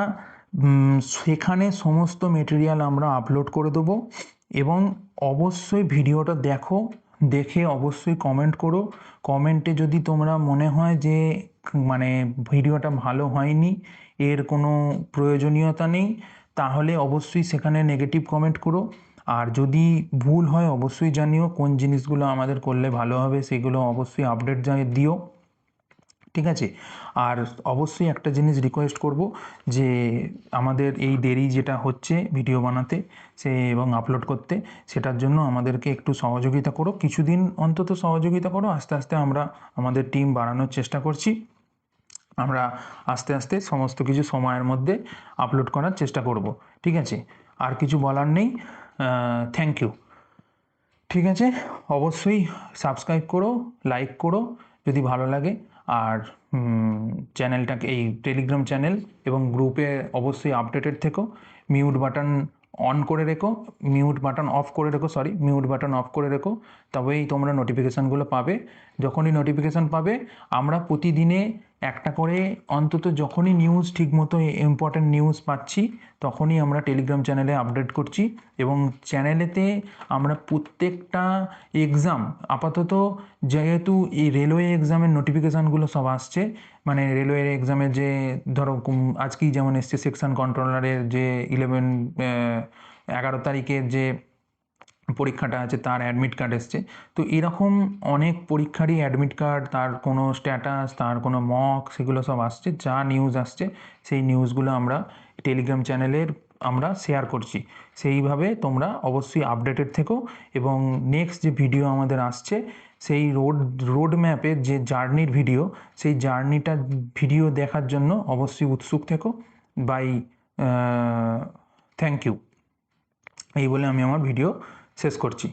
A: সেখানে সমস্ত মেটেরিয়াল আমরা আপলোড করে দেবো। এবং অবশ্যই ভিডিওটা দেখো, দেখে অবশ্যই কমেন্ট করো। কমেন্টে যদি তোমরা মনে হয় যে মানে ভিডিওটা ভালো হয়নি, এর কোনো প্রয়োজনীয়তা নেই, তাহলে অবশ্যই সেখানে নেগেটিভ কমেন্ট করো। আর যদি ভুল হয় অবশ্যই জানিও, কোন জিনিসগুলো আমাদের করলে ভালো হবে সেগুলো অবশ্যই আপডেট দিও। ঠিক আছে, আর অবশ্যই একটা জিনিস রিকোয়েস্ট করব, যে আমাদের এই দেরি যেটা হচ্ছে ভিডিও বানাতে এবং আপলোড করতে, সেটার জন্য আমাদেরকে একটু সহযোগিতা করো, কিছুদিন অন্তত সহযোগিতা করো। আস্তে আস্তে আমরা আমাদের টিম বাড়ানোর চেষ্টা করছি। আমরা আস্তে আস্তে সমস্ত কিছু সময়ের মধ্যে আপলোড করার চেষ্টা করব। ঠিক আছে, আর কিছু বলার নেই। Thank you. ঠিক আছে, অবশ্যই সাবস্ক্রাইব করো, লাইক করো যদি ভালো লাগে। আর চ্যানেলটাকে, এই টেলিগ্রাম চ্যানেল এবং গ্রুপে অবশ্যই আপডেটেড থেকো। মিউট বাটন অন করে রেখো, মিউট বাটন অফ করে রেখো, মিউট বাটন অফ করে রেখো, তবেই তোমরা নোটিফিকেশানগুলো পাবে। যখনই নোটিফিকেশান পাবে, আমরা প্রতিদিনে একটা করে অন্তত যখনই নিউজ ঠিকমতো ইম্পর্ট্যান্ট নিউজ পাচ্ছি, তখনই আমরা টেলিগ্রাম চ্যানেলে আপডেট করছি। এবং চ্যানেলেতে আমরা প্রত্যেকটা এক্সাম, আপাতত যেহেতু এই রেলওয়ে এক্সামের নোটিফিকেশানগুলো সব আসছে, মানে রেলওয়ে এক্সামের যে ধরো আজকেই যেমন এসছে সেকশন কন্ট্রোলারের যে 11 তারিখের যে পরীক্ষাটা আছে, তার অ্যাডমিট কার্ড এসছে। তো এরকম অনেক পরীক্ষারই অ্যাডমিট কার্ড, তার কোনো স্ট্যাটাস, তার কোনো মক, সেগুলো সব আসছে। যা নিউজ আসছে সেই নিউজগুলো আমরা টেলিগ্রাম চ্যানেলের আমরা শেয়ার করছি। সেইভাবে তোমরা অবশ্যই আপডেটেড থেকো। এবং নেক্সট যে ভিডিও আমাদের আসছে, সেই রোড ম্যাপের যে জার্নির ভিডিও, সেই জার্নিটার ভিডিও দেখার জন্য অবশ্যই উৎসুক থেকো। Bye, thank you. এই বলে আমি আমার ভিডিও শেষ করছি।